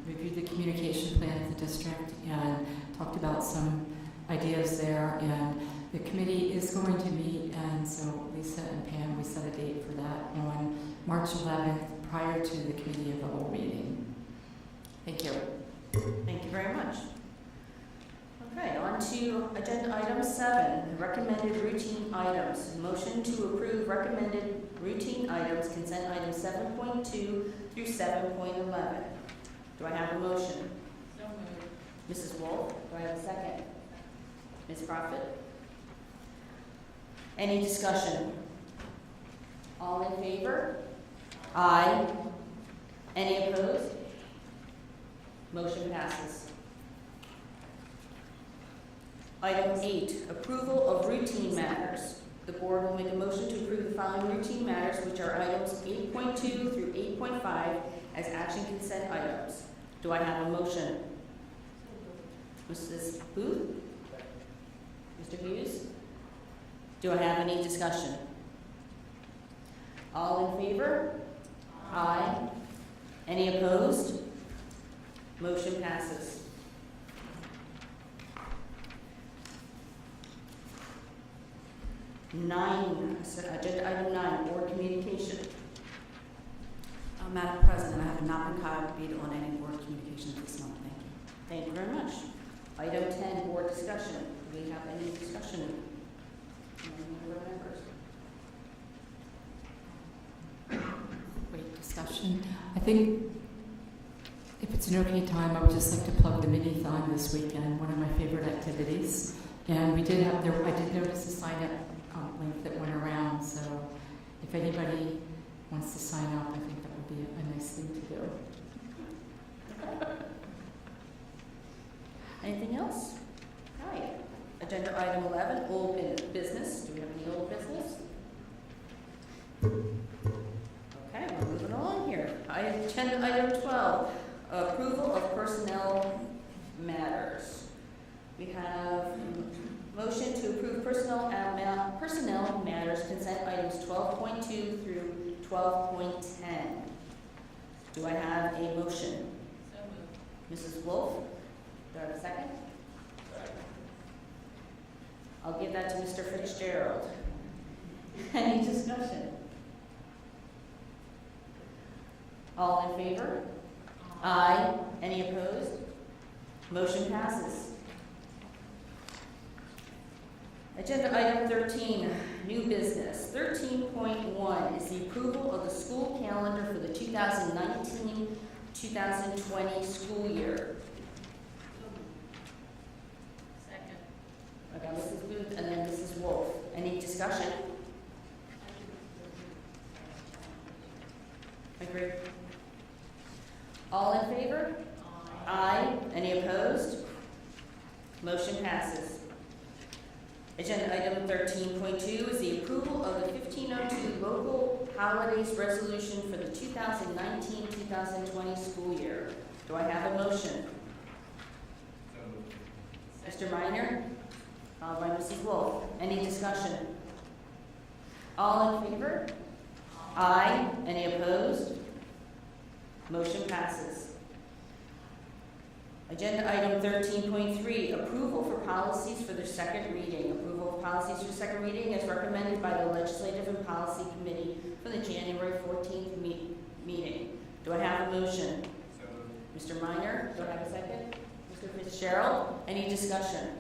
[SPEAKER 22] reviewed the communication plan of the district and talked about some ideas there. And the committee is going to meet, and so Lisa and Pam, we set a date for that on March 11th prior to the committee of the whole meeting. Thank you.
[SPEAKER 1] Thank you very much. Okay, on to agenda item 7, recommended routine items. Motion to approve recommended routine items, consent items 7.2 through 7.11. Do I have a motion? So moved. Mrs. Wolf, do I have a second? Ms. Prophet? Any discussion? All in favor? Aye. Any opposed? Motion passes. Item 8, approval of routine matters. The board will make a motion to approve the following routine matters, which are items 8.2 through 8.5 as action consent items. Do I have a motion? Mrs. Booth? Mr. Hughes? Do I have any discussion? All in favor? Aye. Any opposed? Motion passes. Agenda item 9, board communication.
[SPEAKER 23] Madam President, I have not been copied on any board communications this month. Thank you.
[SPEAKER 1] Thank you very much. Item 10, board discussion. Do we have any discussion?
[SPEAKER 22] Great discussion. I think if it's an okay time, I would just like to plug the mini-thon this weekend, one of my favorite activities. And I did notice a sign-up link that went around, so if anybody wants to sign up, I think that would be a nice thing to do.
[SPEAKER 1] Anything else? All right. Agenda item 11, old business. Do we have any old business? Okay, we're moving along here. Agenda item 12, approval of personnel matters. We have motion to approve personnel matters, consent items 12.2 through 12.10. Do I have a motion?
[SPEAKER 17] So moved.
[SPEAKER 1] Mrs. Wolf, do I have a second? I'll give that to Mr. Fitzgerald. Any discussion? All in favor? Aye. Any opposed? Motion passes. Agenda item 13, new business. 13.1 is the approval of the school calendar for the 2019-2020 school year.
[SPEAKER 17] Second.
[SPEAKER 1] Okay, Mrs. Booth and then Mrs. Wolf. Any discussion? Agree. All in favor? Aye. Any opposed? Motion passes. Agenda item 13.2 is the approval of the 1502 local holidays resolution for the 2019-2020 school year. Do I have a motion? Mr. Minor, followed by Mrs. Wolf. Any discussion? All in favor? Aye. Any opposed? Motion passes. Agenda item 13.3, approval for policies for their second reading. Approval of policies for second reading as recommended by the Legislative and Policy Committee for the January 14th meeting. Do I have a motion? Mr. Minor, do I have a second? Mr. Fitzgerald, any discussion?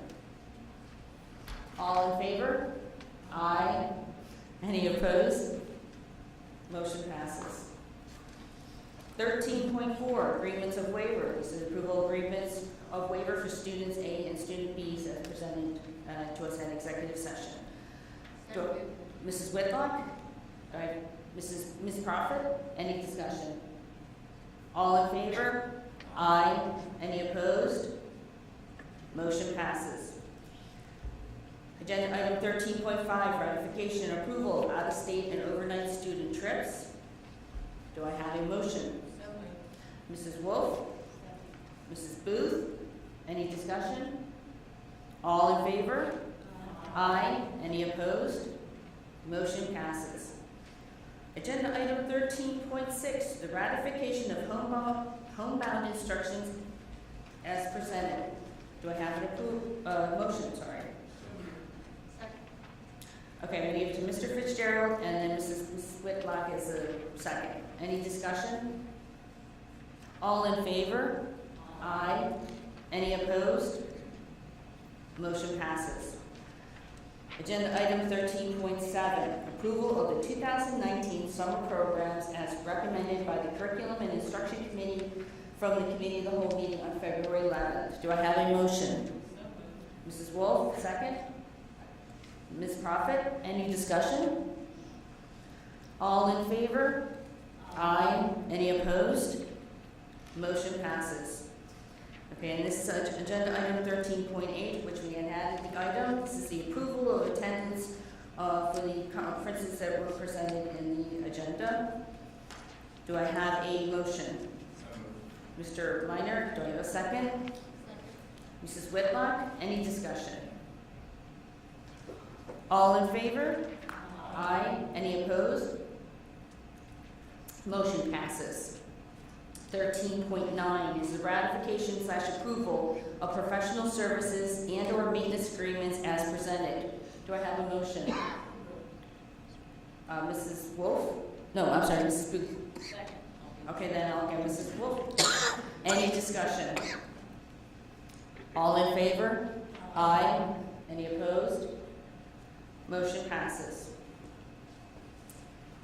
[SPEAKER 1] All in favor? Aye. Any opposed? Motion passes. 13.4, agreements of waiver. This is approval agreements of waiver for students A and student B's as presented to us at executive session. Mrs. Whitlock? All right. Ms. Prophet? Any discussion? All in favor? Aye. Any opposed? Motion passes. Agenda item 13.5, ratification and approval of out-of-state and overnight student trips. Do I have a motion?
[SPEAKER 17] So moved.
[SPEAKER 1] Mrs. Wolf? Mrs. Booth? Any discussion? All in favor? Aye. Any opposed? Motion passes. Agenda item 13.6, the ratification of homebound instructions as presented. Do I have an motion? Sorry. Okay, I'm going to give it to Mr. Fitzgerald and then Mrs. Whitlock as a second. Any discussion? All in favor? Aye. Any opposed? Motion passes. Agenda item 13.7, approval of the 2019 summer programs as recommended by the Curriculum and Instruction Committee from the Committee of the Whole meeting on February 11th. Do I have a motion? Mrs. Wolf, second. Ms. Prophet, any discussion? All in favor? Aye. Any opposed? Motion passes. Okay, and this is agenda item 13.8, which we had added the item. This is the approval of attendance for the conferences that were presented in the agenda. Do I have a motion? Mr. Minor, do I have a second? Mrs. Whitlock, any discussion? All in favor? Aye. Any opposed? Motion passes. 13.9 is the ratification / approval of professional services and/or maintenance agreements as presented. Do I have a motion? Mrs. Wolf? No, I'm sorry, Mrs. Booth.
[SPEAKER 17] Second.
[SPEAKER 1] Okay, then I'll get Mrs. Wolf. Any discussion? All in favor? Aye. Any opposed? Motion passes.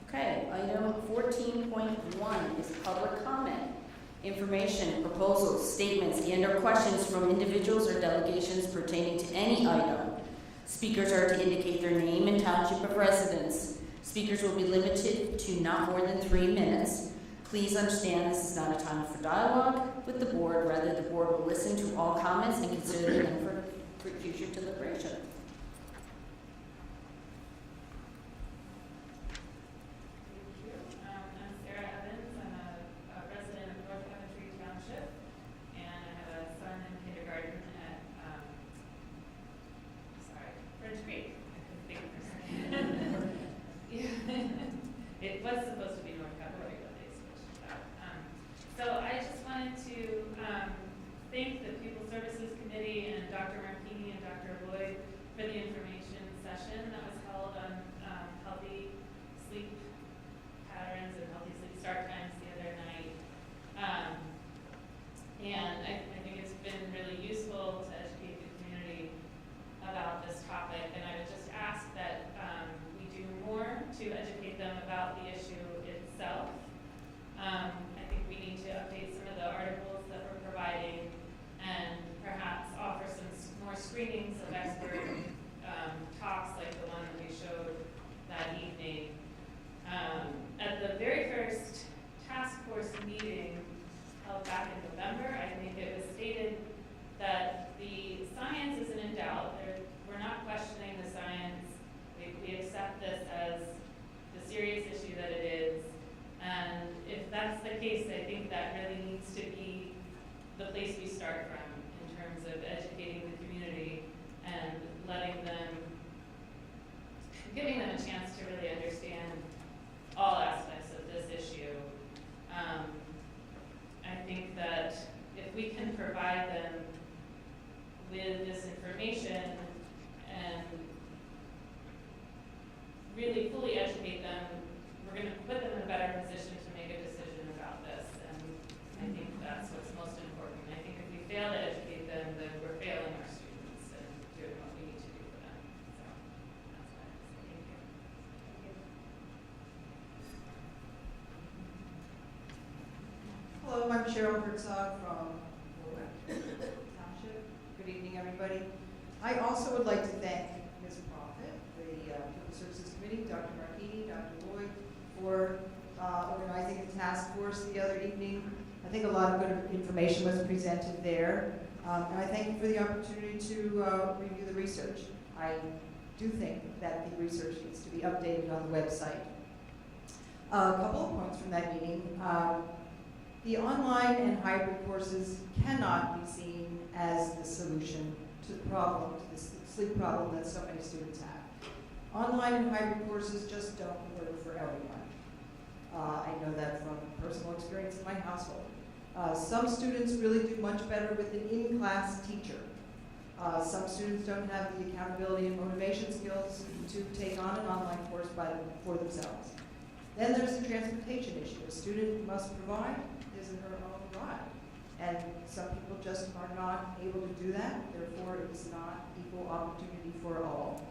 [SPEAKER 1] Okay, item 14.1 is public comment. Information, proposals, statements, and/or questions from individuals or delegations pertaining to any item Speakers are to indicate their name and township of residence. Speakers will be limited to not more than 3 minutes. Please understand this is not a time for dialogue with the board. Rather, the board will listen to all comments and consider them for future deliberation.
[SPEAKER 3] I'm Sarah Evans. I'm a resident of North Coventry Township, and I have a son in kindergarten at, French Creek. I couldn't think for a second. Yeah. It was supposed to be North Coventry, but they switched it out. So I just wanted to thank the Pupil Services Committee and Dr. Martini and Dr. Lloyd for the information session that was held on healthy sleep patterns and healthy sleep start times the other night. And I think it's been really useful to educate the community about this topic. And I would just ask that we do more to educate them about the issue itself. I think we need to update some of the articles that we're providing and perhaps offer some more screenings of expert talks like the one that we showed that evening. At the very first task force meeting held back in November, I think it was stated that the science isn't in doubt. We're not questioning the science. We accept this as the serious issue that it is. And if that's the case, I think that really needs to be the place we start from in terms of educating the community and giving them a chance to really understand all aspects of this issue. I think that if we can provide them with this information and really fully educate them, we're going to put them in a better position to make a decision about this. And I think that's what's most important. I think if we fail to educate them, then we're failing our students and doing what we need to do for them. So that's what I say. Thank you.
[SPEAKER 5] Hello, I'm Cheryl Herzog from Township. Good evening, everybody. I also would like to thank Ms. Profit, the Pupil Services Committee, Dr. Martini, Dr. Lloyd, for organizing the task force the other evening. I think a lot of good information was presented there. And I thank you for the opportunity to review the research. I do think that the research needs to be updated on the website. A couple of points from that meeting. The online and hybrid courses cannot be seen as the solution to the problem, to the sleep problem that so many students have. Online and hybrid courses just don't work for everyone. I know that from personal experience in my household. Some students really do much better with an in-class teacher. Some students don't have the accountability and motivation skills to take on an online course for themselves. Then there's the transportation issue. A student must provide his or her own ride. And some people just are not able to do that, therefore it's not equal opportunity for all.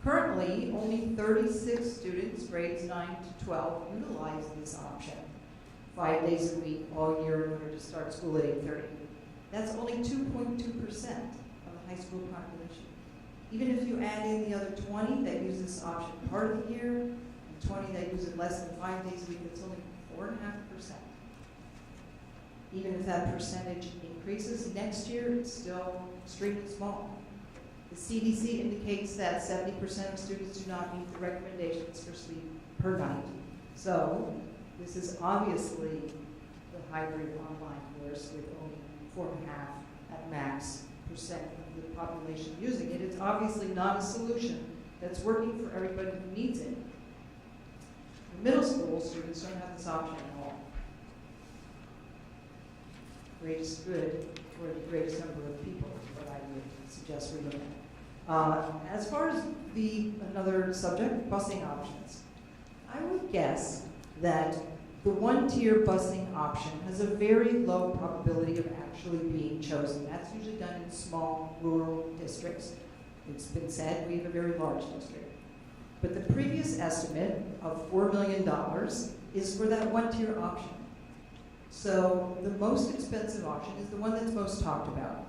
[SPEAKER 5] Currently, only 36 students, grades 9 to 12, utilize this option 5 days a week, all year, in order to start school at 8:30. That's only 2.2% of the high school population. Even if you add in the other 20 that use this option part of the year, and 20 that use it less than 5 days a week, it's only 4.5%. Even if that percentage increases next year, it's still extremely small. The CDC indicates that 70% of students do not meet the recommendations for sleep per night. So this is obviously the hybrid online course with only 4.5 at max % of the population using it. It's obviously not a solution that's working for everybody who needs it. In middle school, students don't have this option at all. Greatest good for the greatest number of people is what I would suggest we look at. As far as another subject, busing options, I would guess that the one-tier busing option has a very low probability of actually being chosen. That's usually done in small rural districts. It's been said we have a very large district. But the previous estimate of $4 million is for that one-tier option. So the most expensive option is the one that's most talked about.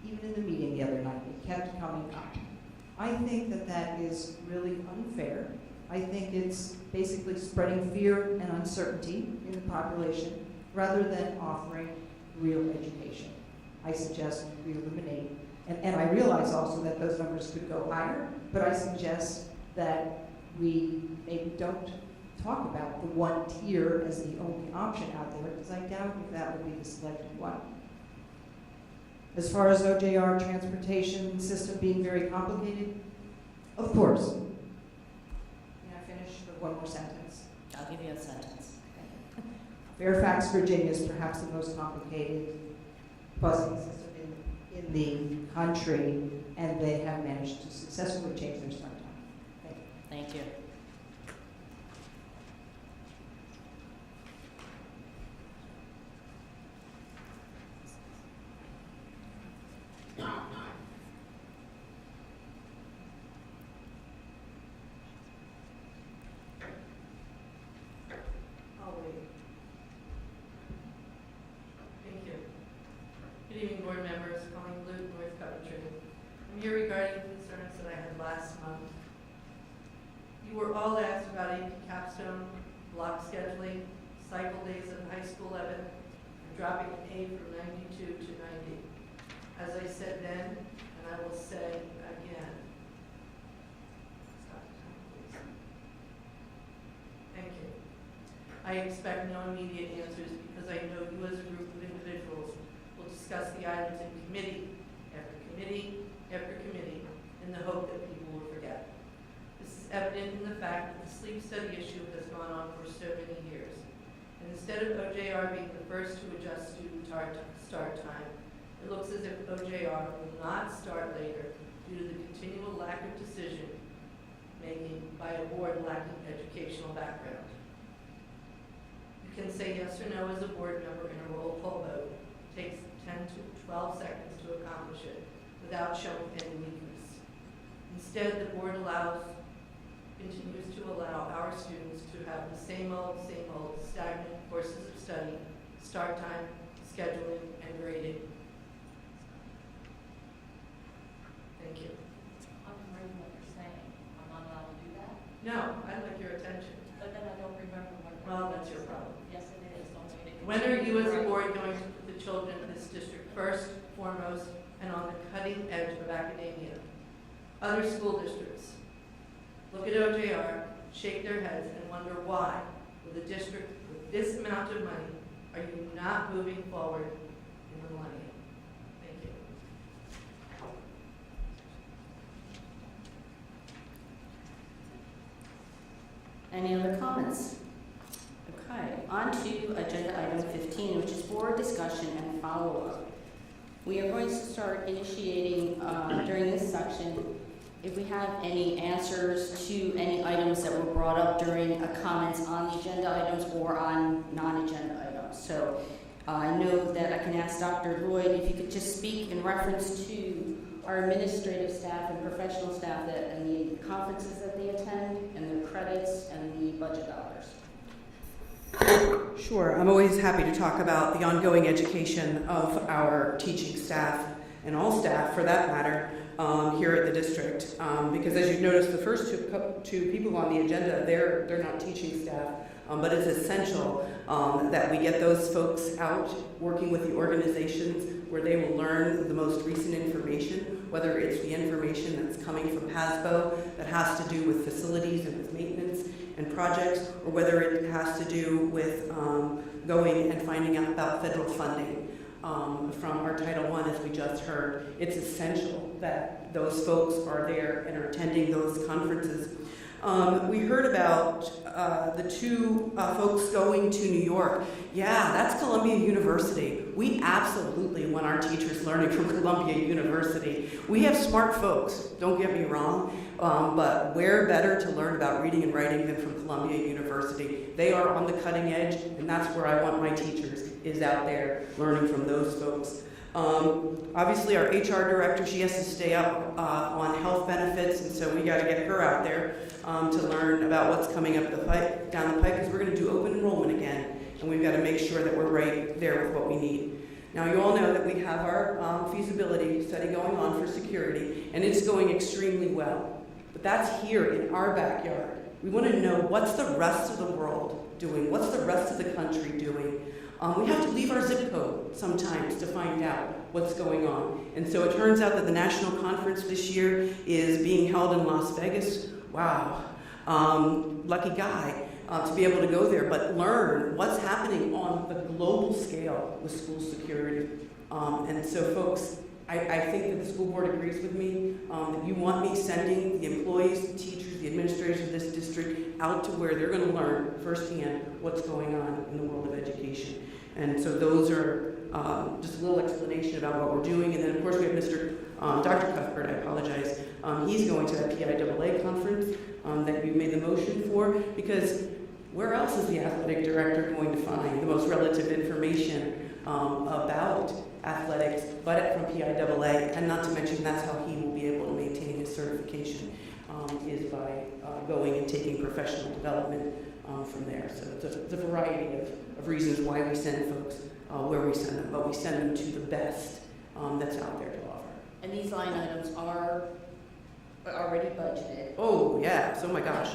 [SPEAKER 5] even in the meeting the other night. It kept coming up. I think that that is really unfair. I think it's basically spreading fear and uncertainty in the population rather than offering real education. I suggest we eliminate, and I realize also that those numbers could go higher, but I suggest that we maybe don't talk about the one tier as the only option out there, because I doubt if that would be the selected one. As far as OJR transportation system being very complicated, of course. Can I finish with one more sentence?
[SPEAKER 1] I'll give you a sentence.
[SPEAKER 5] Fairfax, Virginia is perhaps the most complicated busing system in the country, and they have managed to successfully change their start time. Thank you.
[SPEAKER 1] Thank you.
[SPEAKER 14] I'll wait. Thank you. Good evening, board members. Colleen Blue, North Coventry. I'm here regarding concerns that I had last month. You were all asked about AP capstone, block scheduling, cycle days in high school 11, and dropping an A from 92 to 90. As I said then, and I will say again. Stop the time, please. Thank you. I expect no immediate answers because I know you as a group of individuals will discuss the items in committee after committee after committee in the hope that people will forget. This is evident in the fact that the sleep study issue has gone on for so many years. And instead of OJR being the first to adjust student start time, it looks as if OJR will not start later due to the continual lack of decision making by a board lacking educational background. You can say yes or no as a board member in a roll call vote. It takes 10 to 12 seconds to accomplish it without showing any weakness. Instead, the board continues to allow our students to have the same old stagnant courses of study, start time, scheduling, and grading. Thank you.
[SPEAKER 17] I'm reading what you're saying. I'm not allowed to do that?
[SPEAKER 14] No, I'd like your attention.
[SPEAKER 17] But then I don't remember what.
[SPEAKER 14] Well, that's your problem.
[SPEAKER 17] Yes, it is. Don't make it.
[SPEAKER 14] When are you as a board going to put the children of this district first, foremost, and on the cutting edge of academia? Other school districts look at OJR, shake their heads, and wonder why, with a district with this amount of money, are you not moving forward in the millennium? Thank you.
[SPEAKER 1] Any other comments? Okay, on to agenda item 15, which is board discussion and follow-up. We are going to start initiating during this section if we have any answers to any items that were brought up during comments on the agenda items or on non-agenda items. So I know that I can ask Dr. Lloyd if you could just speak in reference to our administrative staff and professional staff and the conferences that they attend and their credits and the budget dollars.
[SPEAKER 4] Sure, I'm always happy to talk about the ongoing education of our teaching staff and all staff for that matter here at the district. Because as you've noticed, the first two people on the agenda, they're not teaching staff, but it's essential that we get those folks out working with the organizations where they will learn the most recent information, whether it's the information that's coming from PASBO that has to do with facilities and with maintenance and projects, or whether it has to do with going and finding out about federal funding from our Title I, as we just heard. It's essential that those folks are there and are attending those conferences. We heard about the two folks going to New York. Yeah, that's Columbia University. We absolutely want our teachers learning from Columbia University. We have smart folks, don't get me wrong, but where better to learn about reading and writing than from Columbia University? They are on the cutting edge, and that's where I want my teachers, is out there learning from those folks. Obviously, our HR director, she has to stay up on health benefits, and so we got to get her out there to learn about what's coming up down the pike, because we're going to do open enrollment again, and we've got to make sure that we're right there with what we need. Now, you all know that we have our feasibility study going on for security, and it's going extremely well. But that's here in our backyard. We want to know what's the rest of the world doing, what's the rest of the country doing. We have to leave our zip code sometimes to find out what's going on. And so it turns out that the national conference this year is being held in Las Vegas. Wow, lucky guy to be able to go there, but learn what's happening on the global scale with school security. And so folks, I think that the school board agrees with me that you want me sending the employees, the teachers, the administrators of this district out to where they're going to learn firsthand what's going on in the world of education. And so those are just a little explanation about what we're doing. And then, of course, we have Dr. Cuthbert, I apologize. He's going to that PIAA conference that you made the motion for, because where else is the athletic director going to find the most relative information about athletics, but from PIAA, and not to mention that's how he will be able to maintain his certification, is by going and taking professional development from there. So it's a variety of reasons why we send folks where we send them, but we send them to the best that's out there to offer.
[SPEAKER 1] And these line items are already budgeted.
[SPEAKER 4] Oh, yes, oh my gosh.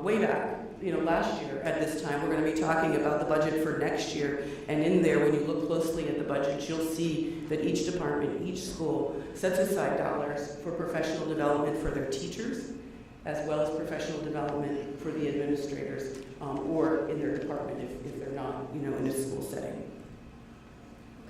[SPEAKER 4] Way back, last year at this time, we're going to be talking about the budget for next year. And in there, when you look closely at the budget, you'll see that each department, each school sets aside dollars for professional development for their teachers, as well as professional development for the administrators, or in their department if they're not, in a school setting.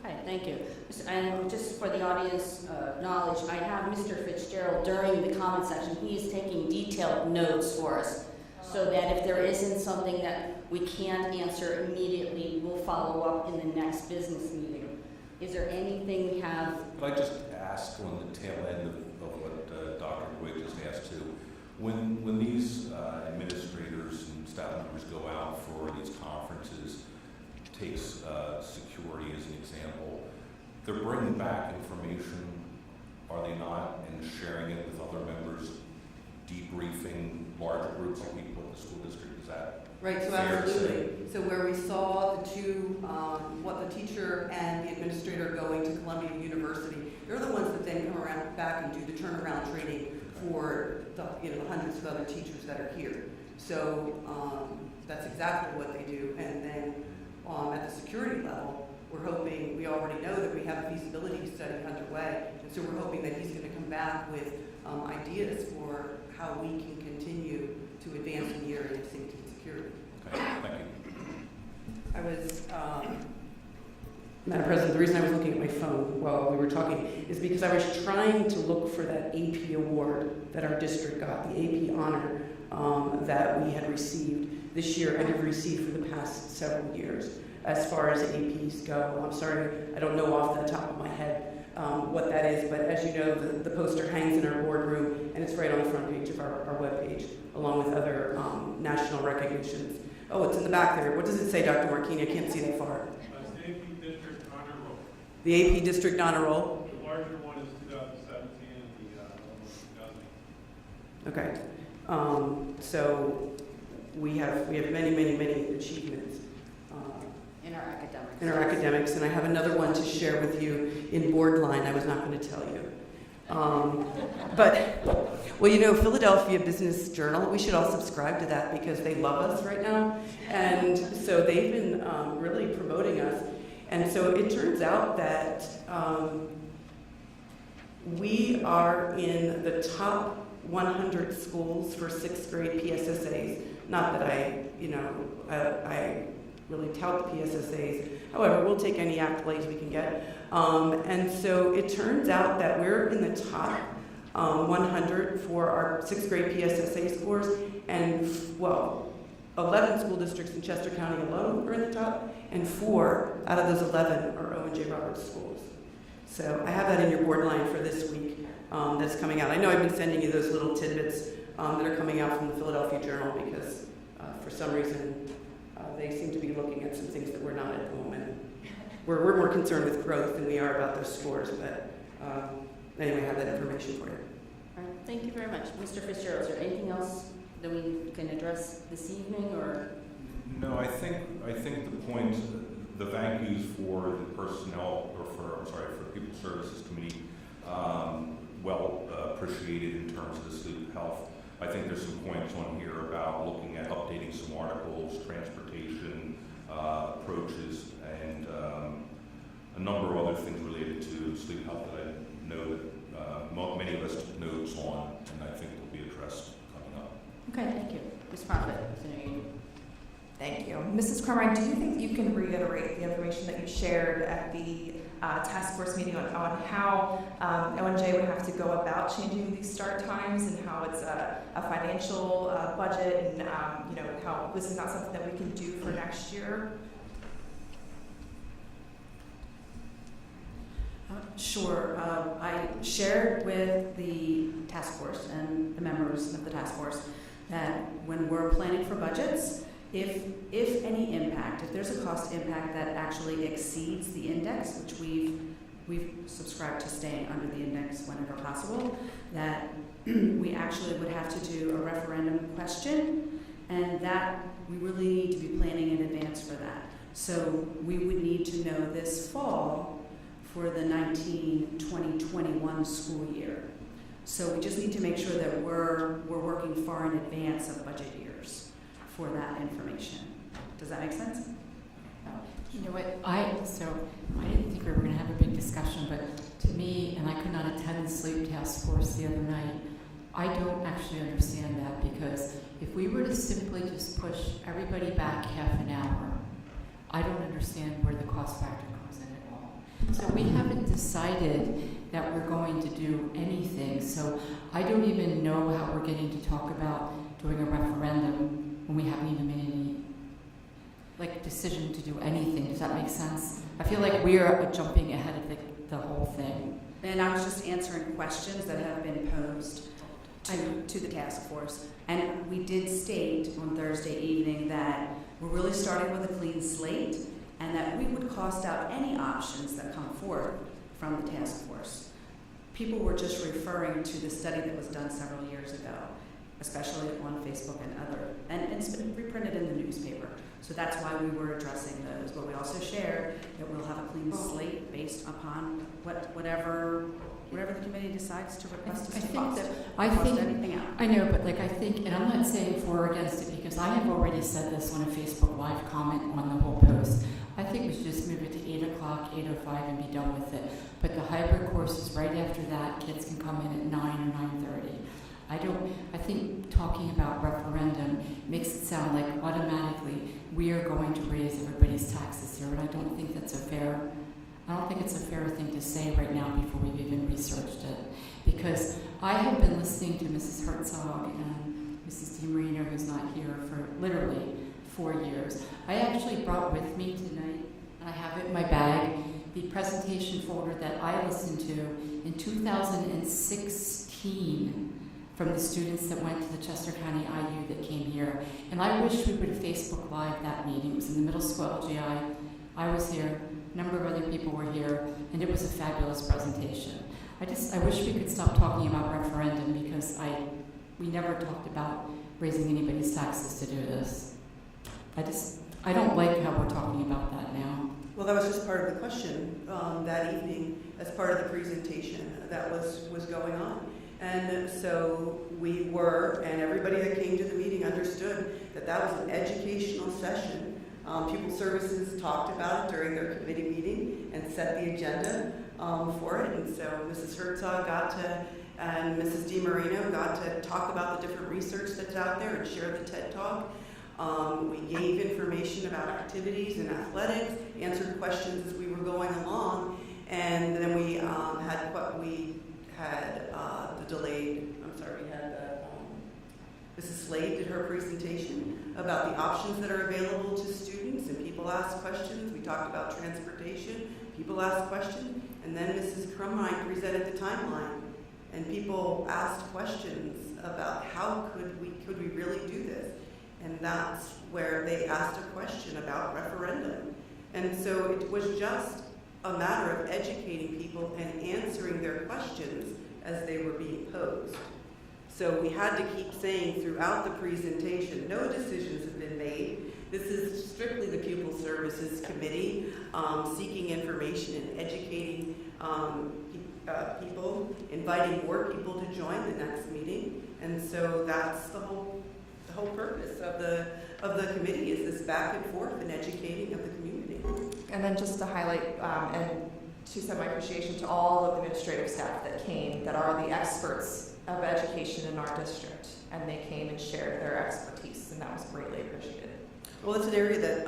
[SPEAKER 1] Okay, thank you. And just for the audience knowledge, I have Mr. Fitzgerald during the comment section. He is taking detailed notes for us, so that if there isn't something that we can't answer immediately, we'll follow up in the next business meeting. Is there anything we have?
[SPEAKER 20] Could I just ask on the tail end of what Dr. Boyd just asked too? When these administrators and staff members go out for these conferences, takes security as an example, they're bringing back information, are they not, and sharing it with other members, debriefing larger groups of people at the school district? Is that
[SPEAKER 4] right? So
[SPEAKER 20] fair to say?
[SPEAKER 4] absolutely. So where we saw the two, what the teacher and the administrator going to Columbia University, they're the ones that then come around back and do the turnaround training for the hundreds of other teachers that are here. So that's exactly what they do. And then at the security level, we're hoping, we already know that we have a feasibility study underway, and so we're hoping that he's going to come back with ideas for how we can continue to advance in the area of safety and security.
[SPEAKER 20] Okay, thank you.
[SPEAKER 4] I was, Madam President, the reason I was looking at my phone while we were talking is because I was trying to look for that AP award that our district got, the AP honor that we had received this year and have received for the past several years as far as APs go. I'm sorry, I don't know off the top of my head what that is, but as you know, the poster hangs in our boardroom and it's right on the front page of our webpage, along with other national recognitions. Oh, it's in the back there. What does it say, Dr. Marchini? I can't see that far.
[SPEAKER 2] The AP District Honor Roll.
[SPEAKER 4] The AP District Honor Roll.
[SPEAKER 2] The larger one is 2017 and the 2008.
[SPEAKER 4] Okay. So we have many achievements
[SPEAKER 1] In our academics.
[SPEAKER 4] in our academics, and I have another one to share with you in Boardline. I was not going to tell you. But, well, Philadelphia Business Journal, we should all subscribe to that because they love us right now. And so they've been really promoting us. And so it turns out that we are in the top 100 schools for 6th grade PSSAs. Not that I really tout the PSSAs. However, we'll take any accolades we can get. And so it turns out that we're in the top 100 for our 6th grade PSSA scores, and 11 school districts in Chester County alone are in the top, and 4 out of those 11 are Owen J. Roberts schools. So I have that in your board line for this week that's coming out. I know I've been sending you those little tidbits that are coming out from the Philadelphia Journal because for some reason they seem to be looking at some things that we're not at the moment. We're more concerned with growth than we are about those scores, but anyway, I have that information for you.
[SPEAKER 1] All right, thank you very much. Mr. Fitzgerald, is there anything else that we can address this evening, or?
[SPEAKER 20] No, I think the point the thank yous for the personnel, or for People Services Committee, well appreciated in terms of the sleep health. I think there's some points on here about looking at updating some articles, transportation approaches, and a number of other things related to sleep health that I know that many of us took notes on, and I think will be addressed coming up.
[SPEAKER 1] Okay, thank you. Ms. Profit.
[SPEAKER 6] Thank you. Mrs. Carmine, do you think you can reiterate the information that you shared at the task force meeting on how ONJ would have to go about changing these start times, and how it's a financial budget, and how this is not something that we can do for next year?
[SPEAKER 23] Sure. I shared with the task force and the members of the task force that when we're planning for budgets, if any impact, if there's a cost impact that actually exceeds the index, which we've subscribed to staying under the index whenever possible, that we actually would have to do a referendum question, and that we really need to be planning in advance for that. So we would need to know this fall for the 19-20-21 school year. So we just need to make sure that we're working far in advance of budget years for that information. Does that make sense?
[SPEAKER 22] You know what, I didn't think we were going to have a big discussion, but to me, and I could not attend the sleep task force the other night, I don't actually understand that, because if we were to simply just push everybody back half an hour, I don't understand where the cost factor comes in at all. So we haven't decided that we're going to do anything, so I don't even know how we're getting to talk about doing a referendum when we haven't even made any decision to do anything. Does that make sense? I feel like we are jumping ahead of the whole thing.
[SPEAKER 23] And I was just answering questions that have been posed to the task force. And we did state on Thursday evening that we're really starting with a clean slate, and that we would cost out any options that come forth from the task force. People were just referring to the study that was done several years ago, especially on Facebook and it's been reprinted in the newspaper. So that's why we were addressing those. But we also shared that we'll have a clean slate based upon whatever the committee decides to request us to cost.
[SPEAKER 22] Anything out. I know, but I think, and I'm not saying for or against it, because I have already said this on a Facebook Live comment on the whole post. I think we should just move it to 8 o'clock, 8:05, and be done with it. But the hybrid courses right after that, kids can come in at 9 or 9:30. I think talking about referendum makes it sound like automatically we are going to raise everybody's taxes here, and I don't think it's a fair thing to say right now before we've even researched it. Because I have been listening to Mrs. Herzog and Mrs. DiMarino, who's not here, for literally 4 years. I actually brought with me tonight, and I have it in my bag, the presentation folder that I listened to in 2016 from the students that went to the Chester County IU that came here. And I wish we would have Facebook Live that meeting. It was in the middle school LGI. I was here, a number of other people were here, and it was a fabulous presentation. I wish we could stop talking about referendum, because we never talked about raising anybody's taxes to do this. I don't like how we're talking about that now.
[SPEAKER 4] Well, that was just part of the question that evening as part of the presentation that was going on. And so we were, and everybody that came to the meeting understood that that was an educational session. Pupil Services talked about it during their committee meeting and set the agenda for it. And so Mrs. Herzog and Mrs. DiMarino got to talk about the different research that's out there and share the TED Talk. We gave information about activities and athletics, answered questions as we were going along, and then we had Mrs. Slade did her presentation about the options that are available to students, and people asked questions. We talked about transportation, people asked questions, and then Mrs. Crumrine presented the timeline, and people asked questions about how could we really do this, and that's where they asked a question about referendum. And so it was just a matter of educating people and answering their questions as they were being posed. So we had to keep saying throughout the presentation, no decisions have been made. This is strictly the Pupil Services Committee, seeking information and educating people, inviting more people to join the next meeting. And so that's the whole purpose of the committee, is this back and forth and educating of the community.
[SPEAKER 21] And then just to highlight and to send my appreciation to all of the administrative staff that came, that are the experts of education in our district, and they came and shared their expertise, and that was greatly appreciated.
[SPEAKER 4] Well, it's an area that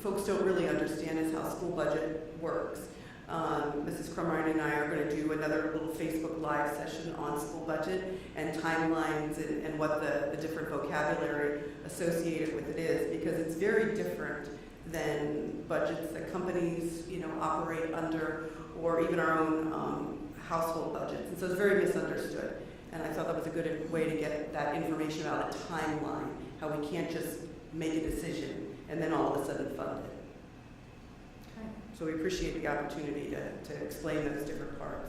[SPEAKER 4] folks don't really understand, is how school budget works. Mrs. Crumrine and I are going to do another little Facebook Live session on school budget and timelines and what the different vocabulary associated with it is, because it's very different than budgets that companies, operate under, or even our own household budgets. And so it's very misunderstood. And I thought that was a good way to get that information about a timeline, how we can't just make a decision and then all of a sudden fund it. So we appreciate the opportunity to explain those different parts.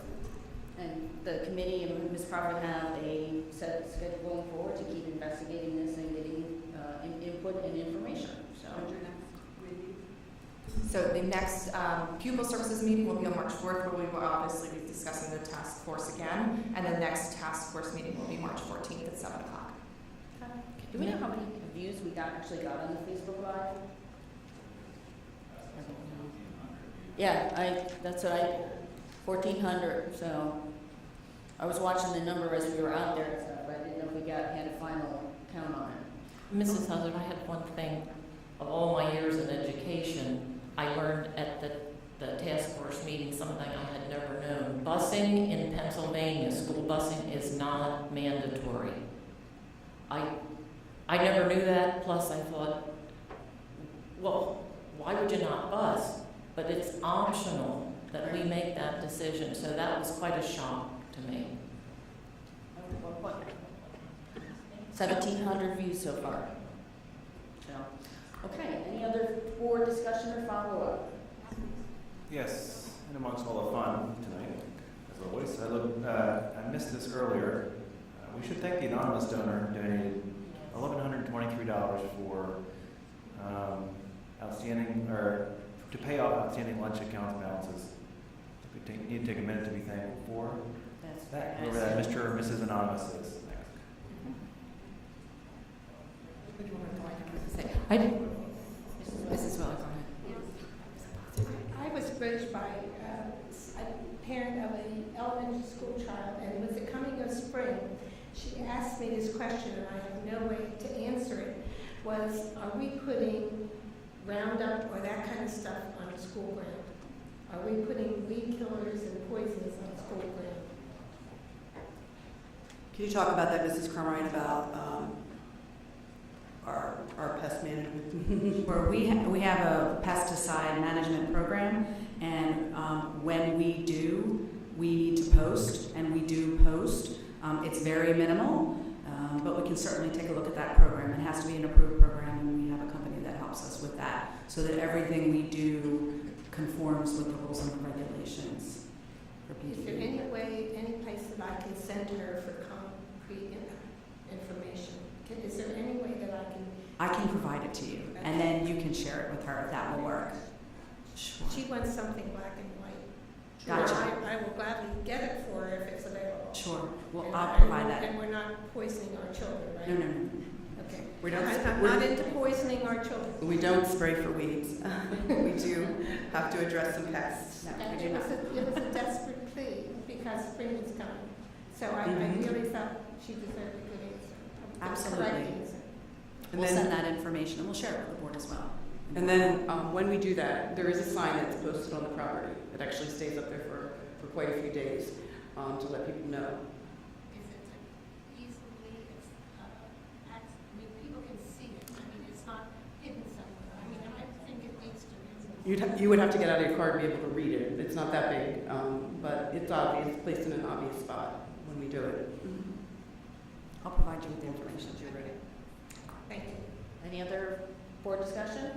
[SPEAKER 1] And the committee and Ms. Crawford have a set schedule going forward to keep investigating this and getting input and information.
[SPEAKER 21] So the next Pupil Services meeting will be on March 4th, where we will obviously be discussing the task force again, and the next task force meeting will be March 14th at 7 o'clock.
[SPEAKER 1] Do we know how many views we actually got on the Facebook Live? Yeah, that's what 1,400, so I was watching the number as we were out there and stuff, but I didn't know if we had a final count on it.
[SPEAKER 17] Mrs. Hazard, I had one thing. Of all my years in education, I learned at the task force meeting something I had never known. Busing in Pennsylvania, school busing, is not mandatory. I never knew that, plus I thought, well, why would you not bus? But it's optional that we make that decision, so that was quite a shock to me.
[SPEAKER 1] 1,700 views so far. So, okay, any other board discussion or follow-up?
[SPEAKER 19] Yes, and amongst all the fun tonight, as always, I missed this earlier. We should thank the anonymous donor who donated $1,123 for to pay off outstanding lunch account balances. We need to take a minute to be thankful for that. Whoever that Mr. or Mrs. Anonymous is.
[SPEAKER 22] Mrs. Weller, go ahead.
[SPEAKER 18] I was bridged by a parent of an elementary school child, and with the coming of spring, she asked me this question, and I have no way to answer it, are we putting Roundup or that kind of stuff on the school ground? Are we putting weed killers and poisons on the school ground?
[SPEAKER 4] Can you talk about that, Mrs. Crumrine, about our pest management?
[SPEAKER 23] Where we have a pesticide management program, and when we do, we need to post, and we do post. It's very minimal, but we can certainly take a look at that program. It has to be an approved program, and we have a company that helps us with that, so that everything we do conforms with the rules and the regulations.
[SPEAKER 18] Is there any way, any place that I can send her for concrete information? Is there any way that
[SPEAKER 23] I can provide it to you, and then you can share it with her if that will work. Sure.
[SPEAKER 18] She wants something black and white.
[SPEAKER 23] Gotcha.
[SPEAKER 18] I will gladly get it for her if it's available.
[SPEAKER 23] Sure. Well,
[SPEAKER 18] And
[SPEAKER 23] I'll provide that.
[SPEAKER 18] And we're not poisoning our children, right?
[SPEAKER 23] No.
[SPEAKER 18] Okay.
[SPEAKER 4] We don't.
[SPEAKER 18] I'm not into poisoning our children.
[SPEAKER 4] We don't spray for weeds. We do have to address some pests.
[SPEAKER 23] No,
[SPEAKER 18] And
[SPEAKER 23] we do
[SPEAKER 18] it
[SPEAKER 23] not.
[SPEAKER 18] was a desperate plea because spring was coming. So I really felt she deserved a good answer. a
[SPEAKER 23] Absolutely.
[SPEAKER 18] correct answer.
[SPEAKER 23] We'll send that information, and we'll share it with the board as well.
[SPEAKER 4] And then when we do that, there is a sign that's posted on the property that actually stays up there for quite a few days to let people know.
[SPEAKER 18] People can see it. I mean, it's not hidden somewhere. I mean, I think it needs to be.
[SPEAKER 4] You would have to get out of your car to be able to read it. It's not that big, but it's obvious. It's placed in an obvious spot when we do it.
[SPEAKER 23] I'll provide you with the information as you're ready.
[SPEAKER 18] Thank you.
[SPEAKER 1] Any other board discussion?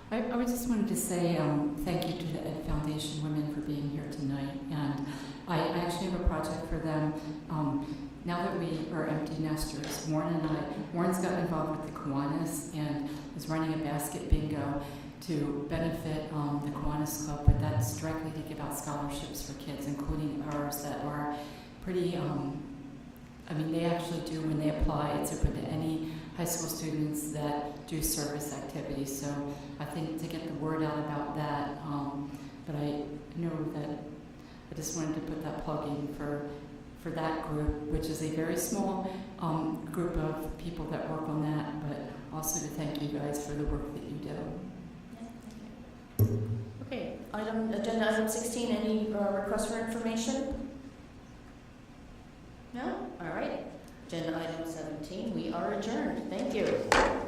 [SPEAKER 22] I just wanted to say thank you to the Ed Foundation women for being here tonight, and I actually have a project for them. Now that we are empty nesters, Warren's got involved with the Kiwanis and is running a basket bingo to benefit the Kiwanis Club, but that's directly to give out scholarships for kids, including ours that are pretty, they actually do, when they apply, it's open to any high school students that do service activities. So I think to get the word out about that, but I know that I just wanted to put that plug in for that group, which is a very small group of people that work on that, but also to thank you guys for the work that you do.
[SPEAKER 1] Okay, agenda item 16, any requests for information? No? All right. Agenda item 17, we are adjourned. Thank you.